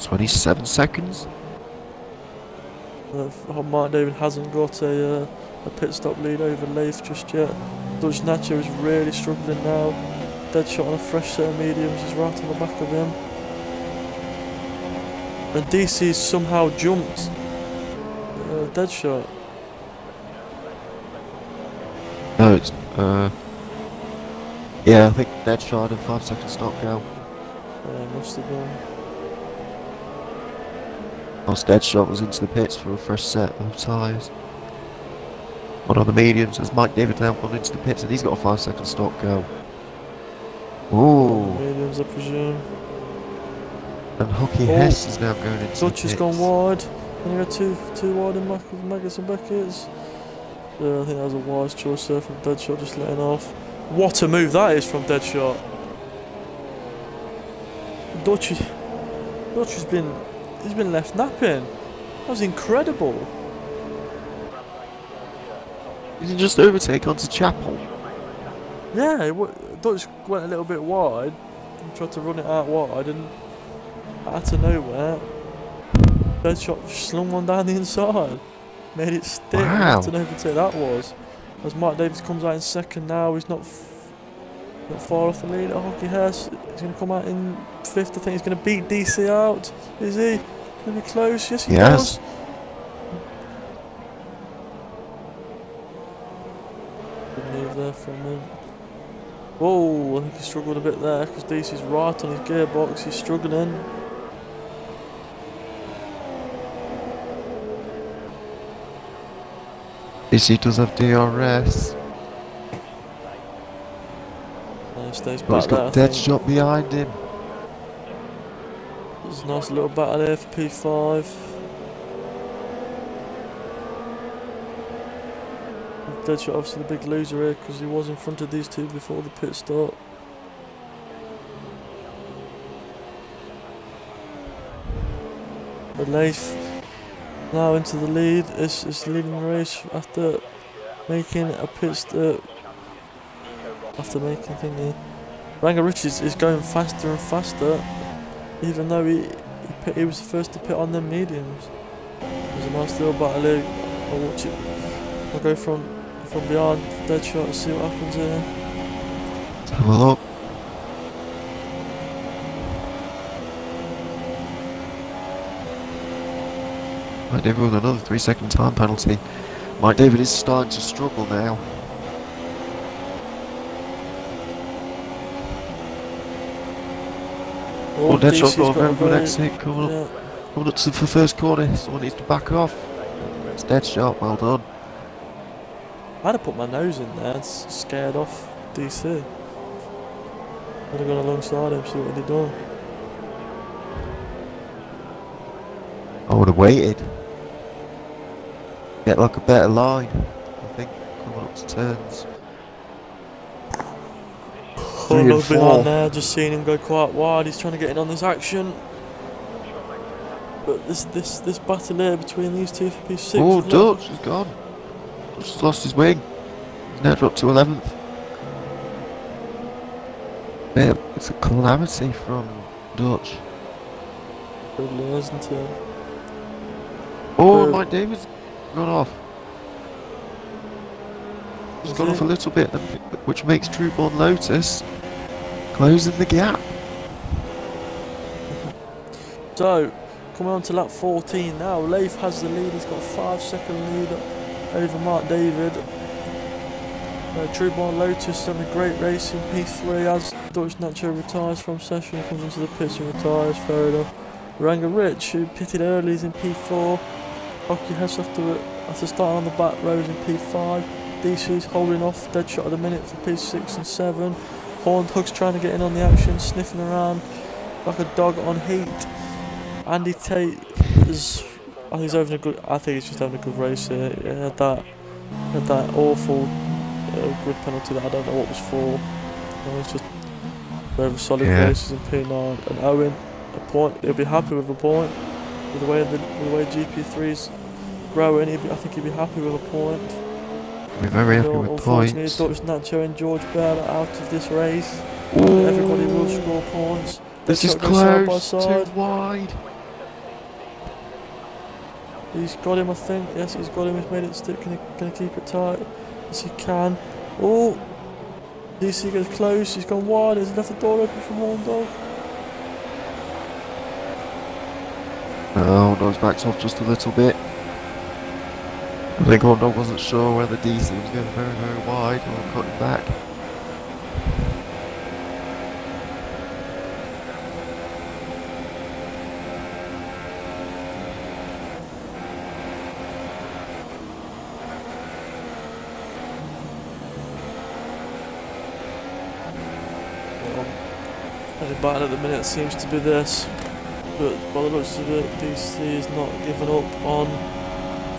27 seconds. Mark David hasn't got a pit stop lead over Leif just yet. Dutch Nacho is really struggling now. Deadshot on a fresh set of mediums is right on the back of him. And DC somehow jumped Deadshot. No, it's yeah, I think Deadshot had a 5 second stop go. Yeah, must have been. Whilst Deadshot was into the pits for a fresh set of tyres. One on the mediums as Mike David now gone into the pits and he's got a 5 second stop go. Ooh. Mediums, I presume. And Hockey Hess is now going into Dutch has gone wide. And you got two wide in Maggotts and Beckett's. Yeah, I think that was a wise choice there from Deadshot, just letting off. What a move that is from Deadshot. Dutch has been left napping. That was incredible. Did he just overtake onto Chapel? Yeah, Dutch went a little bit wide and tried to run it out wide, and out of nowhere, Deadshot slung one down the inside. Made it stick. Wow. What an overtake that was. As Mark Davis comes out in second now, he's not far off the lead at Hockey Hess. He's going to come out in fifth. I think he's going to beat DC out. Is he? Going to be close? Yes, he does. Good move there from him. Whoa, I think he struggled a bit there because DC's right on his gearbox. He's struggling. DC does have DRS. He stays But back he's got there, dead shot behind him. There's a nice little battle there for P5. Deadshot obviously the big loser here because he was in front of these two before the pit stop. But Leif now into the lead, is leading the race after making a pit stop. After making thingy. Ranger Rich is going faster and faster, even though he was the first to pit on them mediums. There's a nice little battle here. I'll watch it. I'll go from behind Deadshot and see what happens here. Let's have a look. Mike David with another 3-second time penalty. Mike David is starting to struggle now. Oh, Deadshot's got a very good exit coming up to the first corner. Someone needs to back off. It's Deadshot, well done. I'd have put my nose in there and scared off DC. I'd have gone alongside him, see what he'd done. I would have waited. Get like a better line, I think, coming up to turns. Oh, no behind there, just seeing him go quite wide. He's trying to get in on this action. But this battle here between these two for P6. Oh, Dutch is gone. Dutch has lost his wing. He's now dropped to 11th. Yeah, it's a calamity from Dutch. Really, isn't it? Oh, Mike David's gone off. He's gone off a little bit, which makes Troop on Lotus closing the gap. So, coming on to lap 14 now. Leif has the lead. He's got a 5-second lead over Mark David. Troop on Lotus having a great race in P3 as Dutch Nacho retires from session, comes into the pits and retires. Fair enough. Ranger Rich, who pitted early, is in P4. Hockey Hess after starting on the back rows in P5. DC's holding off Deadshot at the minute for P6 and 7. Horned Hug's trying to get in on the action, sniffing around like a dog on heat. Andy Tate is, I think he's just having a good race here. He had that awful grid penalty that I don't know what was for. It's just very solid races in P9. And Owen, a point. He'll be happy with a point. With the way GP3's growing, I think he'd be happy with a point. We're very happy with points. Unfortunately, Dutch Nacho and George Bell are out of this race. Everybody will score points. This is close, too wide. He's got him, I think. Yes, he's got him. He's made it stick. Can he keep it tight? Yes, he can. Oh, DC goes close. He's gone wide. He's left the door open for Horn Dog. No, Dog's backed off just a little bit. I think Horn Dog wasn't sure whether DC was going very, very wide or cutting back. The battle at the minute seems to be this, but by the looks of it, DC is not giving up on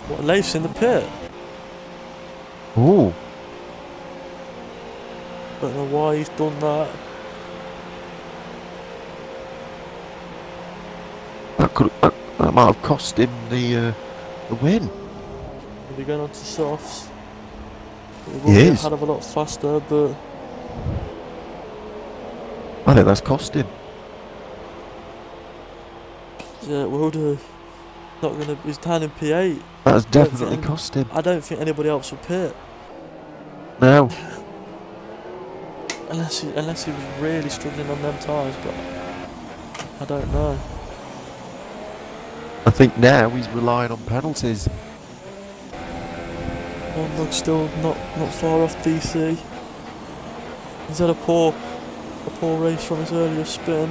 what Leif's in the pit. Ooh. Don't know why he's done that. That might have cost him the win. He'll be going on to softs. He will He be a is. hell of a lot faster, but I think that's cost him. yeah, it will do. Not gonna. He's down in P8. That has definitely cost him. I don't think anybody else will pit. No. Unless he was really struggling on them tyres, but I don't know. I think now he's relying on penalties. Horndog's still not far off DC. He's had a poor race from his earlier spin.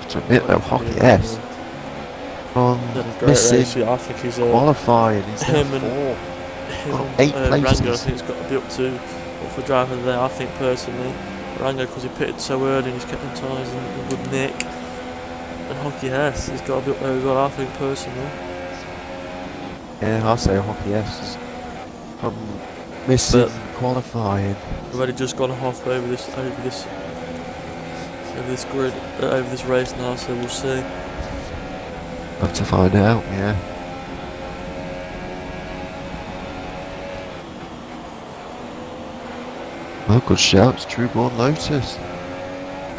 To admit though, Hockey S from missing I think he's qualifying. He's him now and 8 Rango, I places. think it's got to be up for driving there. I think personally, Rango, because he pitted so early and he's kept him tyres in good nick. And Hockey S, he's got to be up there as well. I think personally. Yeah, I say Hockey S from missing qualifying. We've already just gone halfway over this grid, over this race now, so we'll see. Have to find out, yeah. Well, good shouts, Trueborn Lotus.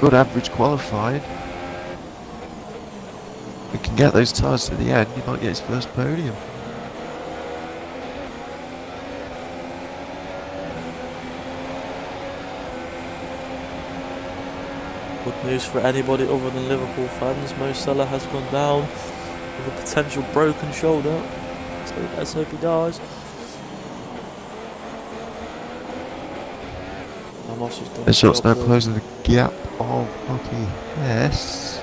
Good average qualifying. We can get those tyres to the end, he might get his first podium. Good news for anybody other than Liverpool fans. Mo Salah has gone down with a potential broken shoulder, so let's hope he dies. The shot's now closing the gap of Hockey S.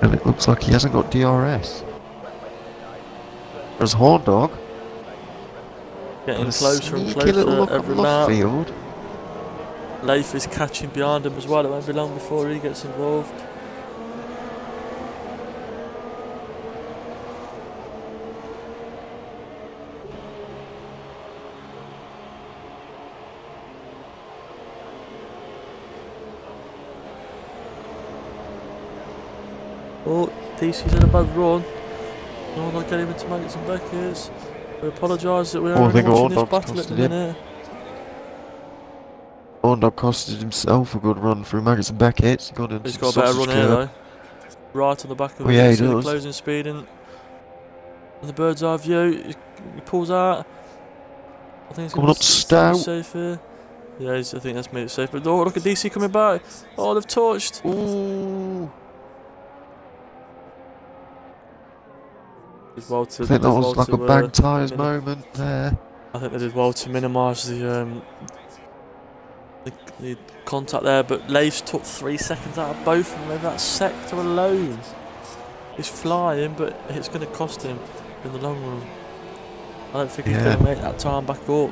And it looks like he hasn't got DRS. Whereas Horndog getting closer and closer little look every on the lap. field. Leif is catching behind him as well. It won't be long before he gets involved. Oh, DC's had a bad run. No, they'll get him into Maggots and Beckett's. We apologise that we're only watching this battle at the minute. Horndog costed himself a good run through Maggots and Beckett's. He's got a better run here though. Right on the back of yeah, he the does. closing speed and the bird's eye view. He pulls out. I think it's coming up to Stout. Safe here. Yeah, I think that's made it safe. But oh, look at DC coming back. Oh, they've touched. Ooh. Well I think that was like a bang tyres moment there. I think they did well to minimise the contact there, but Leif's took 3 seconds out of both of them. Maybe that sector alone is flying, but it's going to cost him in the long run. I don't think he's going to make that time back up.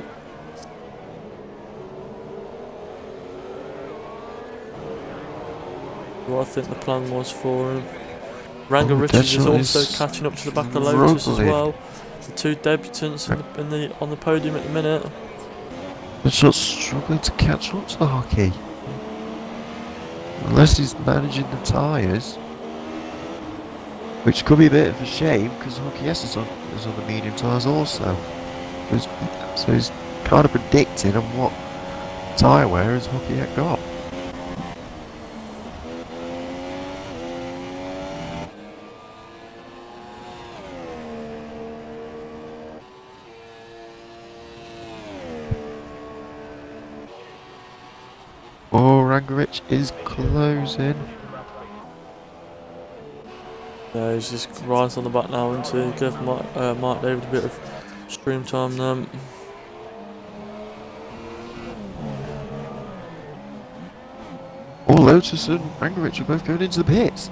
What I think the plan was for him. Rango Richards is also catching up to the back of Lotus as well. The two debutants on the podium at the minute. But just struggling to catch up to the Hockey. Unless he's managing the tyres. Which could be a bit of a shame because Hockey S is on the medium tyres also. So he's kind of predicting on what tyre wear has Hockey S got. Oh, Rangerich is closing. Yeah, he's just right on the back now into give Mark David a bit of stream time then. Oh, Lotus and Rangerich are both going into the pits.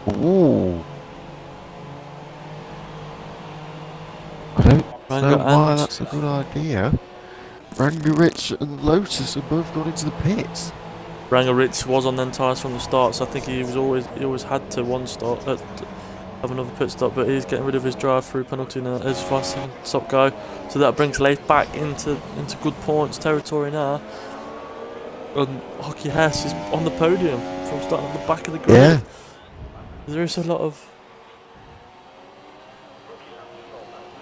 Ooh. I don't know why that's a good idea. Rangerich and Lotus have both gone into the pits. Rangerich was on them tyres from the start, so I think he always had to have another pit stop, but he's getting rid of his drive-through penalty now as fast as stop go. So that brings Leif back into good points territory now. And Hockey Hess is on the podium from starting at the back of the grid. Yeah. There is a lot of...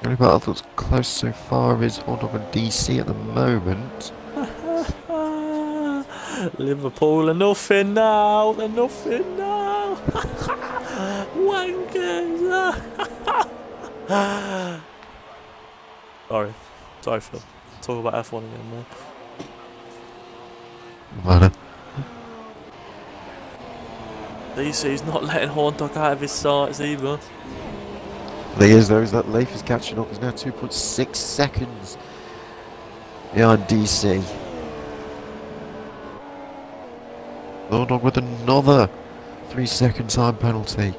The only battle that's close so far is Horndog and DC at the moment. Liverpool are nothing now. They're nothing now. Wankers. Sorry, Phil. Talk about F1 again, man. Matter. DC's not letting Horndog out of his sights either. There is those that Leif is catching up. He's now 2.6 seconds behind DC. Horndog with another 3-second time penalty.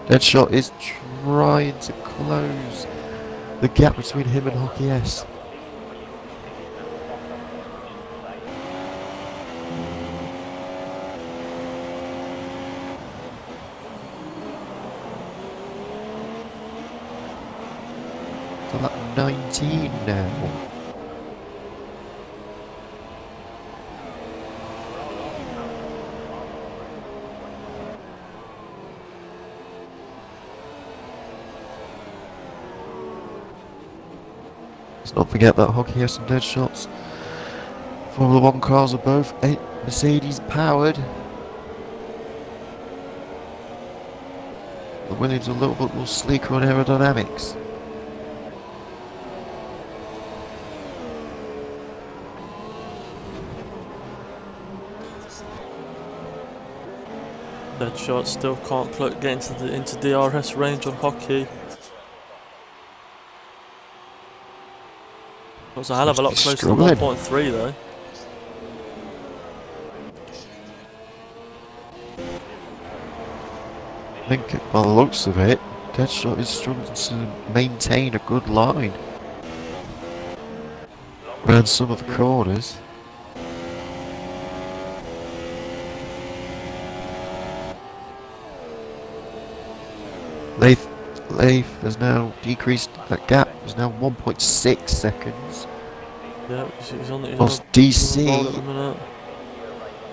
Deadshot is trying to close the gap between him and Hockey S. So that's 19 now. Let's not forget that Hockey has some dead shots. Formula 1 cars are both Mercedes powered. The Williams are a little bit more sleeker on aerodynamics. Deadshot still can't get into DRS range on Hockey. It was a hell of a lot closer to 1.3 though. I think by the looks of it, Deadshot is struggling to maintain a good line around some of the corners. Leif has now decreased, that gap is now 1.6 seconds. Yeah, he's on Whilst DC, at the minute.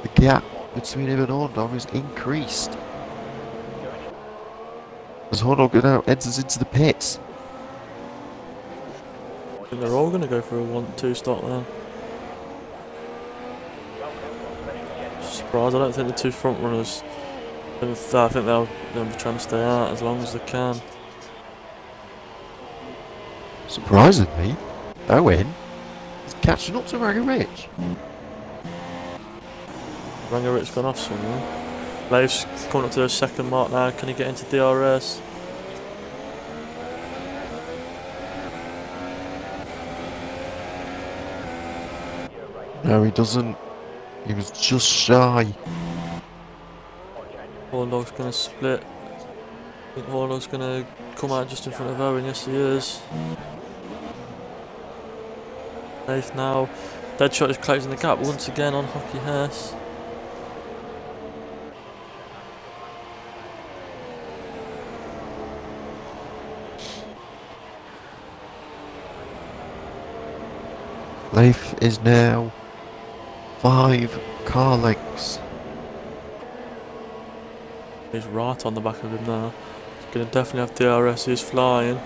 the gap between him and Horndog has increased. As Horndog now enters into the pits. I think they're all going to go for a 1-2 stop then. Surprised, I don't think the two front runners, I think they'll be trying to stay out as long as they can. Surprisingly, Owen is catching up to Rangarich. Rangarich's gone off somewhere. Leif's coming up to the second mark now. Can he get into DRS? No, he doesn't. He was just shy. Horndog's going to split. I think Horndog's going to come out just in front of Owen. Yes, he is. Leif now. Deadshot is closing the gap once again on Hockey Hess. Leif is now 5 car lengths. He's right on the back of him now. He's going to definitely have DRS. He's flying.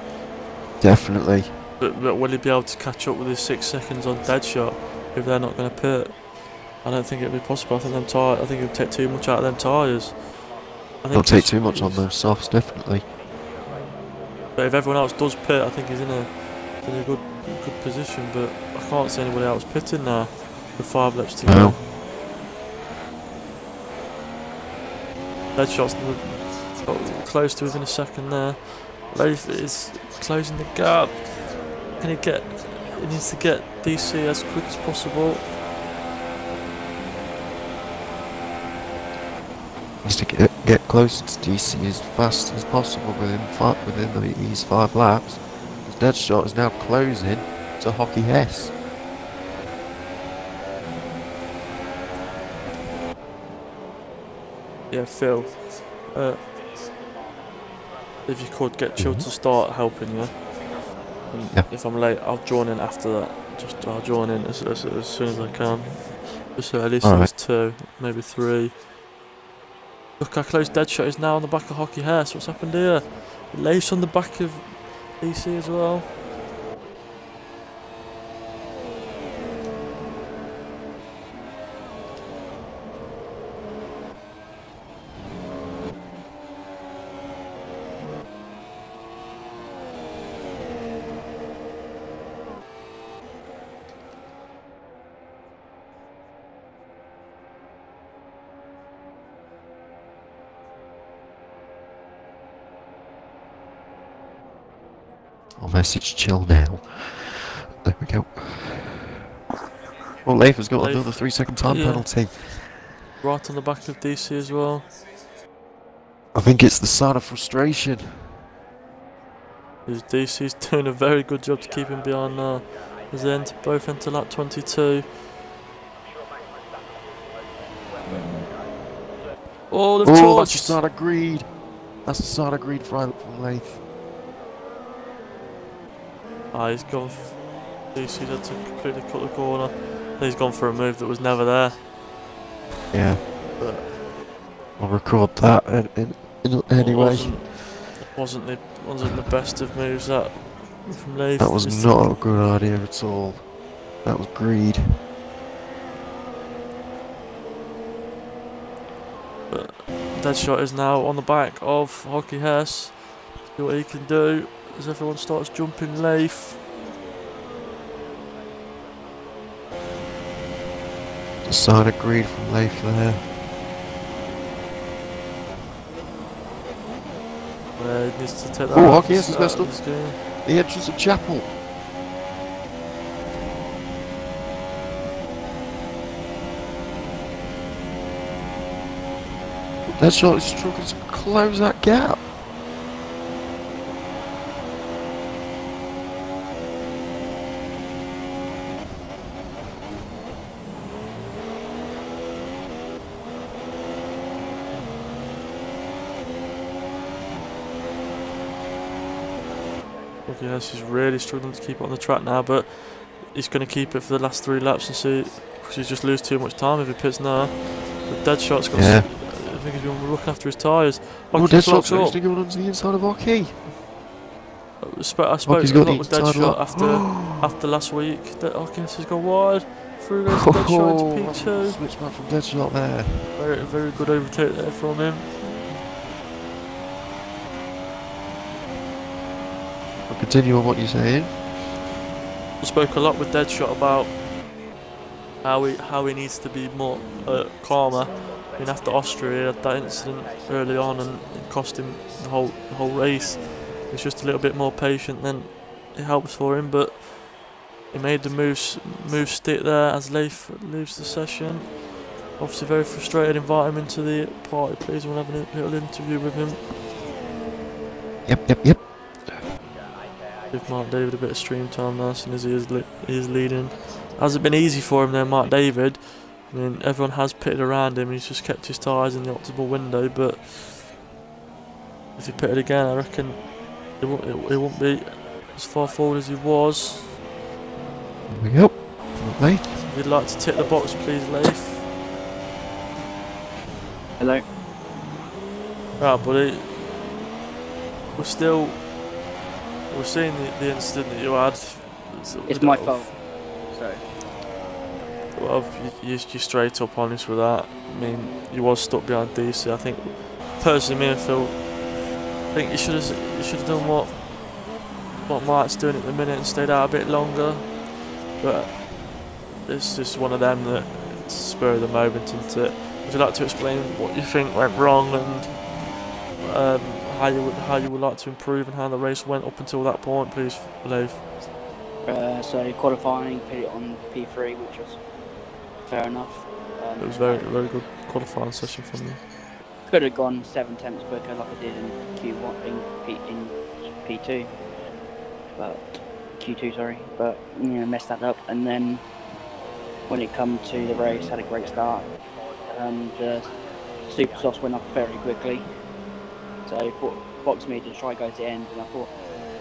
Definitely. But will he be able to catch up with his 6 seconds on Deadshot if they're not going to pit? I don't think it'll be possible. I think it'll take too much out of them tyres. They'll take too much on those softs, definitely. But if everyone else does pit, I think he's in a good position. But I can't see anybody else pitting now with 5 laps to go. Deadshot's close to within a second there. Leif is closing the gap. He needs to get DC as quick as possible. Needs to get closer to DC as fast as possible within these 5 laps. Deadshot is now closing to Hockey Hess. Yeah, Phil. If you could get Chill to start helping you. Yeah. If I'm late, I'll join in after that. I'll join in as soon as I can. Just so at least there's 2, maybe 3. Look how close Deadshot is now on the back of Hockey Hess. What's happened here? Leif's on the back of DC as well. I'll message chill now. There we go. Well, Leif has got Leif, another 3-second time penalty. Right on the back of DC as well. I think it's the sign of frustration. DC's doing a very good job to keep him behind now. As they both enter lap 22. Oh, they've torched. That's the sign of greed. That's the sign of greed from Leif. Ah, he's gone. DC's had to completely cut the corner. He's gone for a move that was never there. Yeah. But I'll record that anyway. Wasn't the best of moves that from Leif. That was not a good idea at all. That was greed. But Deadshot is now on the back of Hockey Hess. See what he can do as everyone starts jumping Leif. The sign of greed from Leif there. He needs to take that. Oh, Hockey Hess has messed up the entrance of Chapel. Deadshot is struggling to close that gap. Yes, he's really struggling to keep it on the track now, but he's going to keep it for the last 3 laps and see, because he's just lose too much time if he pits now. But Deadshot's got. I think he's been looking after his tyres. Oh, Deadshot's actually going onto the inside of Hockey. I spoke a lot with Deadshot after last week. Hockey has gone wide. Through goes Deadshot into P2. Switch back from Deadshot there. Very good overtake there from him. Continue on what you're saying. I spoke a lot with Deadshot about how he needs to be more calmer. I mean, after Austria, he had that incident early on, and it cost him the whole race. He's just a little bit more patient, then it helps for him. But he made the move stick there as Leif leaves the session. Obviously, very frustrated. Invite him into the party, please. We'll have a little interview with him. Yep. Give Mark David a bit of stream time now, since he is leading. Hasn't been easy for him there, Mark David. I mean, everyone has pitted around him. He's just kept his tyres in the optimal window. But if he pitted again, I reckon it won't be as far forward as he was. There we go. Leif. If you'd like to tick the box, please, Leif. Hello. Right, buddy. We're seeing the incident that you had. It's my fault. Sorry. Well, you're straight up honest with that. I mean, you was stuck behind DC. I think, personally, me and Phil, I think you should have done what Mark's doing at the minute and stayed out a bit longer. But it's just one of them that it's spur of the moment, isn't it? Would you like to explain what you think went wrong and how you would like to improve and how the race went up until that point, please, Leif? So qualifying, put it on P3, which was fair enough. It was very good qualifying session from you. Could have gone 7 tenths quicker like I did in Q1 in P2, but Q2, sorry. But messed that up. And then when it come to the race, had a great start. The super softs went off very quickly. So I thought boxed me to try go to the end, and I thought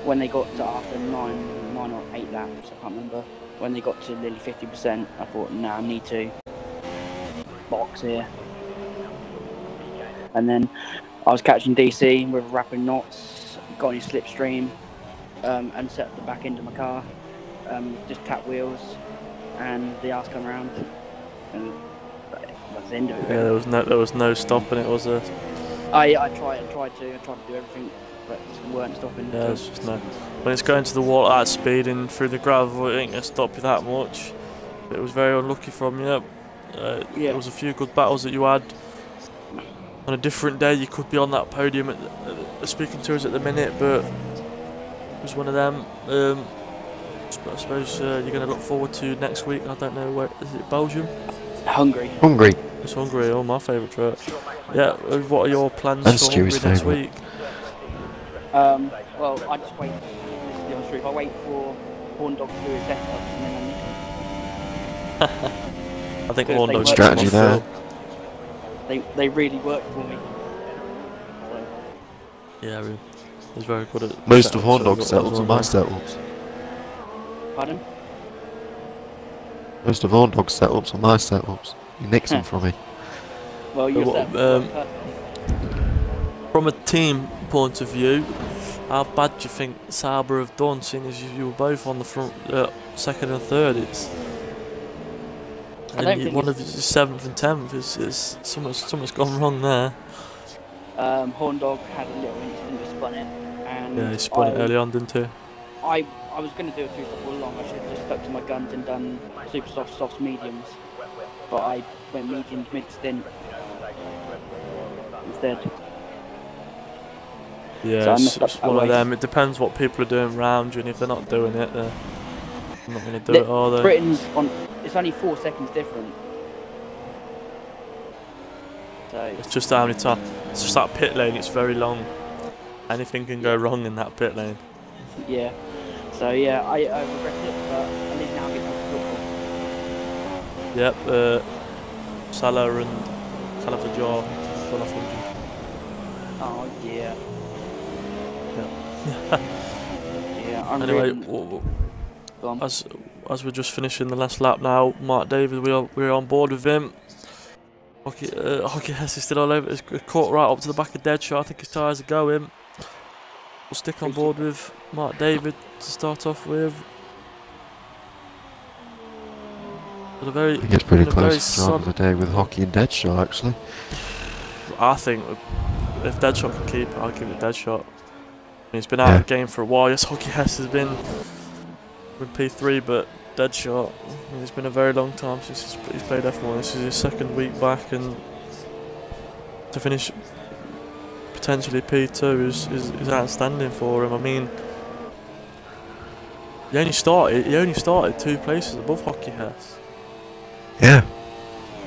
when they got to after 9 or 8 laps, I can't remember, when they got to nearly 50%, I thought, nah, I need to box here. And then I was catching DC with rapid knots, got on his slipstream, and set up the back end of my car. Just tap wheels, and the arse come around, and that's the end of it. Yeah, there was no stopping it, was there? I tried to do everything, but just weren't stopping. Yeah, it's just no. When it's going to the wall at that speed and through the gravel, it ain't gonna stop you that much. It was very unlucky from you. Yeah. There was a few good battles that you had. On a different day, you could be on that podium speaking to us at the minute, but it was one of them. I suppose you're going to look forward to next week. I don't know where is it. Belgium? Hungary. Hungary. It's Hungary. Oh, my favourite track. Yeah. What are your plans That's for Hungary Stewie's next favourite. week? Well, I just wait. This is the honest truth. I wait for Horn Dog to do his setup, and then I nick him. I think Because Horn they Dog's work- Strategy there. They really work for me. So, Yeah, he's very good at. Most of setups, Horn so Dog's we've got setups those are my on setups. pardon? Most of Horn Dog's setups are my setups. He nicks them from me. Well, you're what, set. From a team point of view, how bad do you think Sauber have done, seeing as you were both on the front, second and third? One of you is 7th and 10th. Is something's gone wrong there. Horn Dog had a little incident with spun it, and Yeah, he spun it early on, didn't he? I was going to do a 3-stop all along. I should have just stuck to my guns and done super soft, softs, mediums, but I went mediums mid-stint instead. Yeah, So I it's messed up that one of way. them. It depends what people are doing around you, and if they're not doing it, they're not going to do it, are they? Britain's on. It's only 4 seconds different. So It's just how many times. It's just that pit lane. It's very long. Anything can go wrong in that pit lane. yeah. So yeah, I regret it, but at least now I get to football. Yep. Salah and Calafajar fell off 100. Oh yeah. Yeah. Yeah. I'm Anyway, really, go on. as we're just finishing the last lap now, Mark David, we're on board with him. Hockey Hess is still all over. It's caught right up to the back of Deadshot. I think his tyres are going. We'll stick on board with Mark David to start off with. But I think it's pretty been a very close to drive of the day with Hockey and Deadshot, actually. I think if Deadshot can keep it, I'll give it Deadshot. I mean, he's been out of the game for a while. Yes, Hockey Hess has been with P3, but Deadshot, I mean, it's been a very long time since he's played F1. This is his second week back, and to finish potentially P2 is outstanding for him. I mean, he only started 2 places above Hockey Hess. Yeah.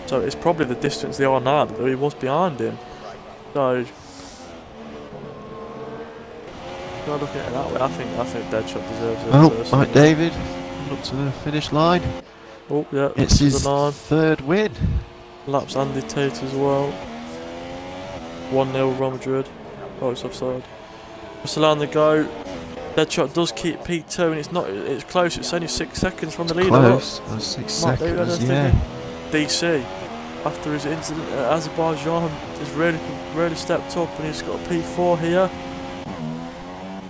So it's probably the distance they are now that he was behind him. So not looking at it that way, I think Deadshot deserves it. Well, personally. Mike David, up to the finish line. Oh yeah, It's his the line. 3rd win. Laps Andy Tate as well. 1-0 Real Madrid. Oh, it's offside. Still on the go. Deadshot does keep P2, and it's close. It's only 6 seconds from the leader. Close. 6 Mark David, I don't seconds, yeah. think DC, after his incident at Azerbaijan, has really stepped up, and he's got a P4 here.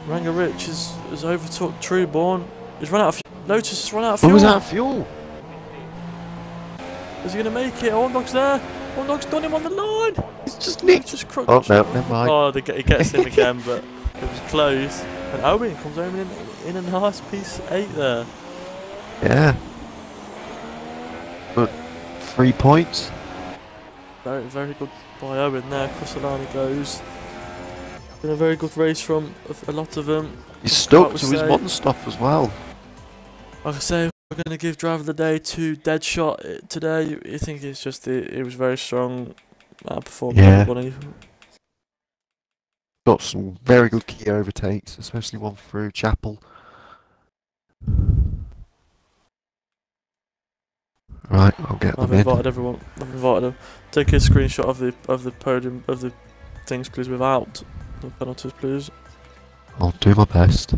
Ranga Rich has overtook Trueborn. He's run out of fuel. Lotus has run out of fuel. What was that fuel? Is he going to make it? Horndog's there. Horndog's done him on the line. It's just nicked. Just crooked. Oh, no, never mind. Oh, he gets him again, but it was close. And Owen comes home in a nice P8 there. Yeah. But 3 points. Very, very good by Owen there. Crusolani goes. Been a very good race from a lot of them. He's stuck to his modern stop as well. Like I say, we're going to give driver of the day to Deadshot today. I think it's just it was very strong performance. Yeah. Got some very good key overtakes, especially one through Chapel. Right, I'll get them I've in. invited everyone. I've invited them. Take a screenshot of the podium of the things, please, without the penalties, please. I'll do my best.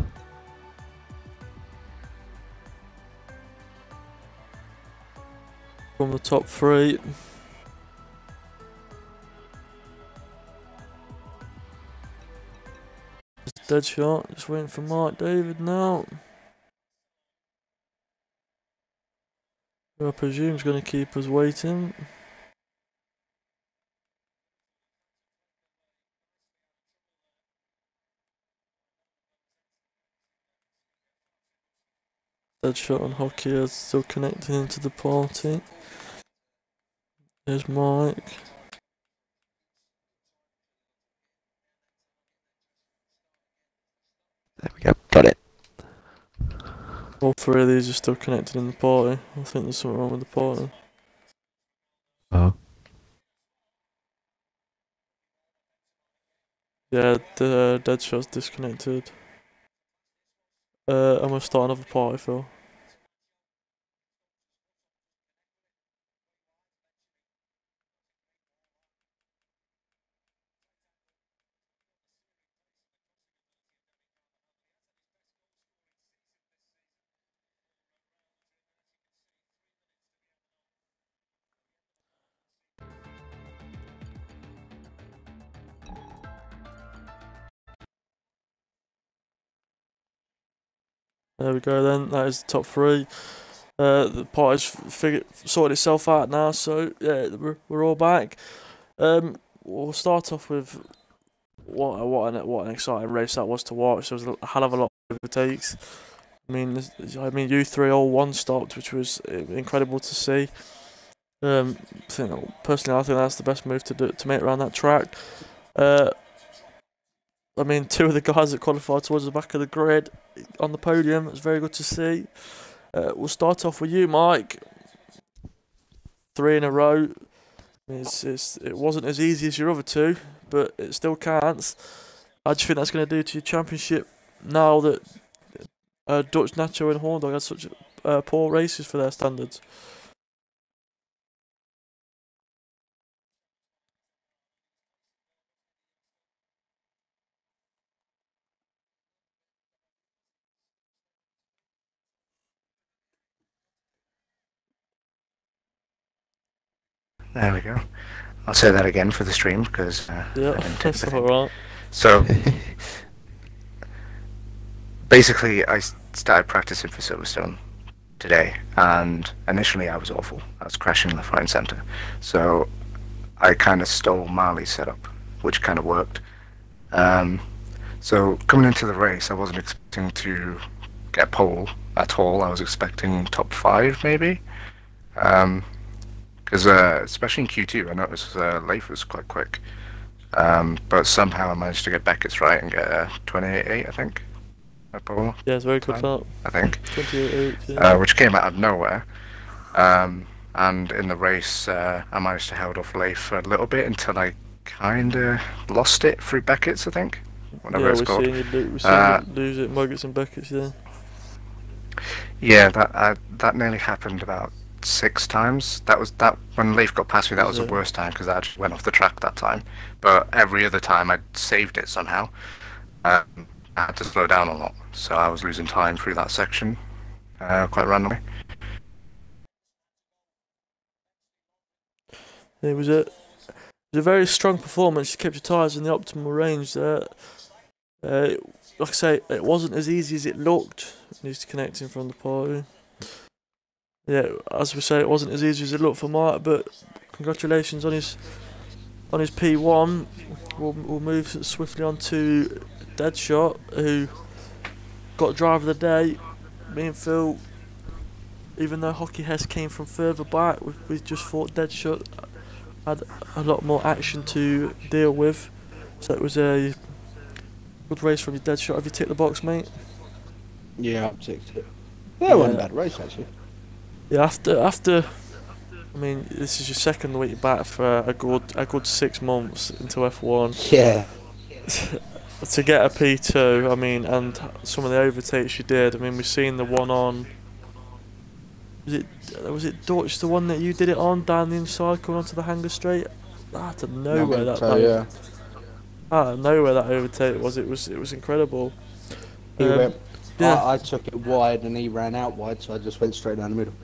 From the top 3. dead shot. Just waiting for Mark David now. Who I presume is going to keep us waiting. Dead shot on hockey is still connecting into the party. There's Mike. There we go, got it. All three of these are still connected in the party. I think there's something wrong with the party. Oh. Yeah, the dead shot's disconnected. I'm gonna start another party, Phil. There we go then, that is the top three. The party's sorted itself out now, so yeah, we're all back. We'll start off with what an exciting race that was to watch. There was a hell of a lot of overtakes. I mean, you three all one stopped, which was incredible to see. Personally, I think that's the best move to make around that track. I mean, two of the guys that qualified towards the back of the grid on the podium. It's very good to see. We'll start off with you, Mike. 3 in a row. It wasn't as easy as your other two, but it still counts. How do you think that's going to do to your championship now that Dutch Nacho and Horndog had such poor races for their standards? There we go. I'll say that again for the stream because yeah, that's alright. So basically, I started practicing for Silverstone today, and initially I was awful. I was crashing left, right, and centre. So I kind of stole Marley's setup, which kind of worked. So coming into the race, I wasn't expecting to get pole at all. I was expecting top 5 maybe. Because especially in Q2, I noticed Leif was quite quick. But somehow I managed to get Beckett's right and get 28.8, I think. Pole. Yeah, it's very quick start. I think. 28.8, yeah. Which came out of nowhere. And in the race, I managed to hold off Leif for a little bit until I kind of lost it through Beckett's, I think. Whenever Yeah, it's called. we're seeing you lose it, Muggets and Beckett's, yeah. Yeah, that nearly happened about 6 times. That when Leif got past me. That was the worst time because I actually went off the track that time. But every other time I saved it somehow. I had to slow down a lot, so I was losing time through that section quite randomly. It was a very strong performance. You kept your tyres in the optimal range there. Like I say, it wasn't as easy as it looked. Needs connecting from the party. Yeah, as we say, it wasn't as easy as it looked for Mark, but congratulations on his P1. We'll move swiftly on to Deadshot, who got driver of the day. Me and Phil, even though Hockey Hess came from further back, we just thought Deadshot had a lot more action to deal with. So it was a good race from your Deadshot. Have you ticked the box, mate? Yeah, I've ticked it. That wasn't a bad race, actually. Yeah, after I mean, this is your second week back for a good 6 months into F1. Yeah. To get a P2, I mean, and some of the overtakes you did. I mean, we've seen the one on. Was it Dutch, the one that you did it on down the inside, coming onto the hanger straight? Out of nowhere, that overtake was. It was incredible. He went. Yeah. I took it wide and he ran out wide, so I just went straight down the middle.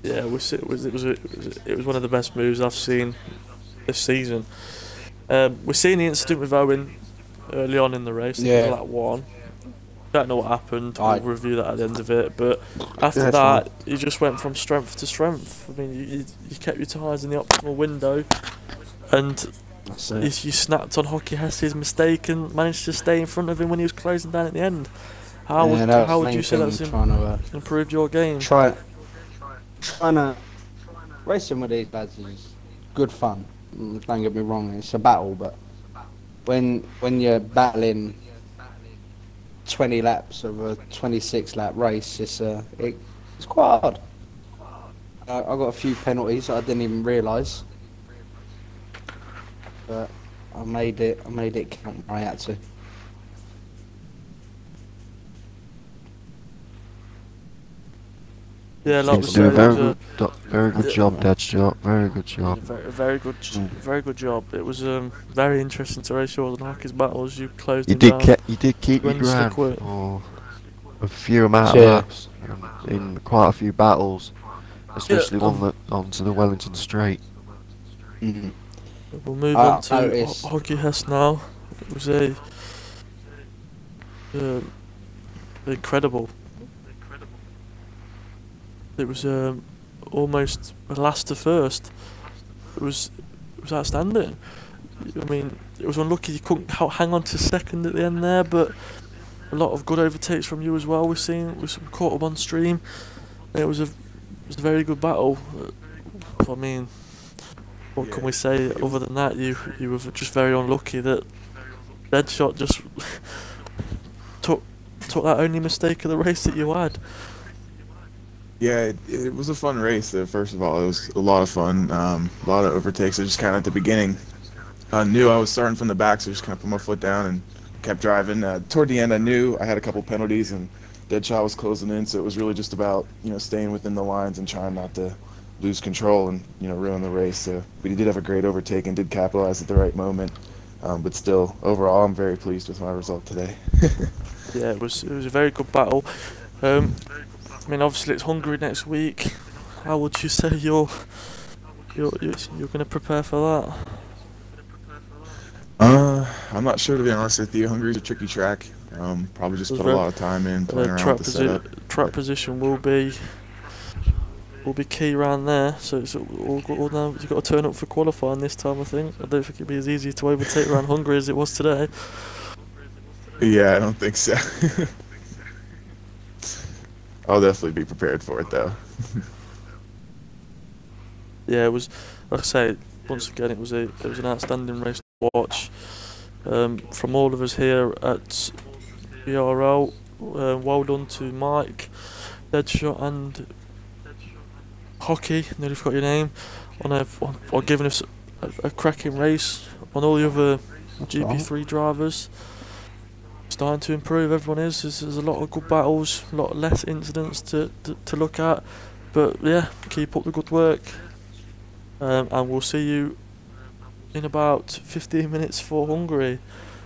Yeah, it was one of the best moves I've seen this season. We're seeing the incident with Owen. early on in the race. Yeah. Lap 1. Don't know what happened. Aye. We'll review that at the end of it. But after That's that, fine. you just went from strength to strength. I mean, you kept your tyres in the optimal window, and That's it. you snapped on Hockey Hesse's mistake and managed to stay in front of him when he was closing down at the end. How Yeah, would that was how the would you main say thing, that's trying to improved your game? trying to racing with these lads is good fun. Don't get me wrong, it's a battle, but when you're battling 20 laps of a 26 lap race, it's quite hard. I got a few penalties that I didn't even realise, but I made it count where I had to. Yeah, like we Seems to do a said, very good job, Dad Stuart. Very good job. very good job. It was very interesting to race yours and Hockey's battles. You closed You him down. you did keep your When to ground quit. for a few amount of Yeah. laps in quite a few battles, especially Yeah, one that onto the Wellington Straight. Mhm. We'll move I on to noticed- Hockey Hess now. It was incredible. It was almost a last to first. It was outstanding. I mean, it was unlucky you couldn't hang on to second at the end there, but a lot of good overtakes from you as well. We've caught up on stream. It was a very good battle. I mean, what can we say other than that? You were just very unlucky that Deadshot just took that only mistake of the race that you had. Yeah, it was a fun race. First of all, it was a lot of fun. A lot of overtakes. I just kind of at the beginning, I knew I was starting from the back, so I just kind of put my foot down and kept driving. Toward the end, I knew I had a couple penalties, and Deadshot was closing in, so it was really just about staying within the lines and trying not to lose control and ruin the race. So, but he did have a great overtake and did capitalize at the right moment. But still, overall, I'm very pleased with my result today. Yeah, it was a very good battle. I mean, obviously it's Hungary next week. How would you say you're going to prepare for that? I'm not sure, to be honest with you. Hungary's a tricky track. Probably just put a lot of time in playing around with the setup. Track position will be key around there. So it's all now. You've got to turn up for qualifying this time. I think. I don't think it'll be as easy to overtake around Hungary as it was today. Yeah, I don't think so. I'll definitely be prepared for it, though. Yeah, it was. Like I say, once again, it was an outstanding race to watch. From all of us here at GRL, well done to Mike, Deadshot, and Hockey. Nearly forgot your name. On giving us a cracking race. On all the other GP3 drivers. Starting to improve, everyone is. There's a lot of good battles, a lot less incidents to look at, but yeah, keep up the good work, and we'll see you in about 15 minutes for Hungary,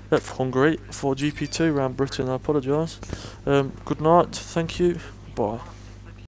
for GP2 around Britain. I apologise. Good night, thank you, bye.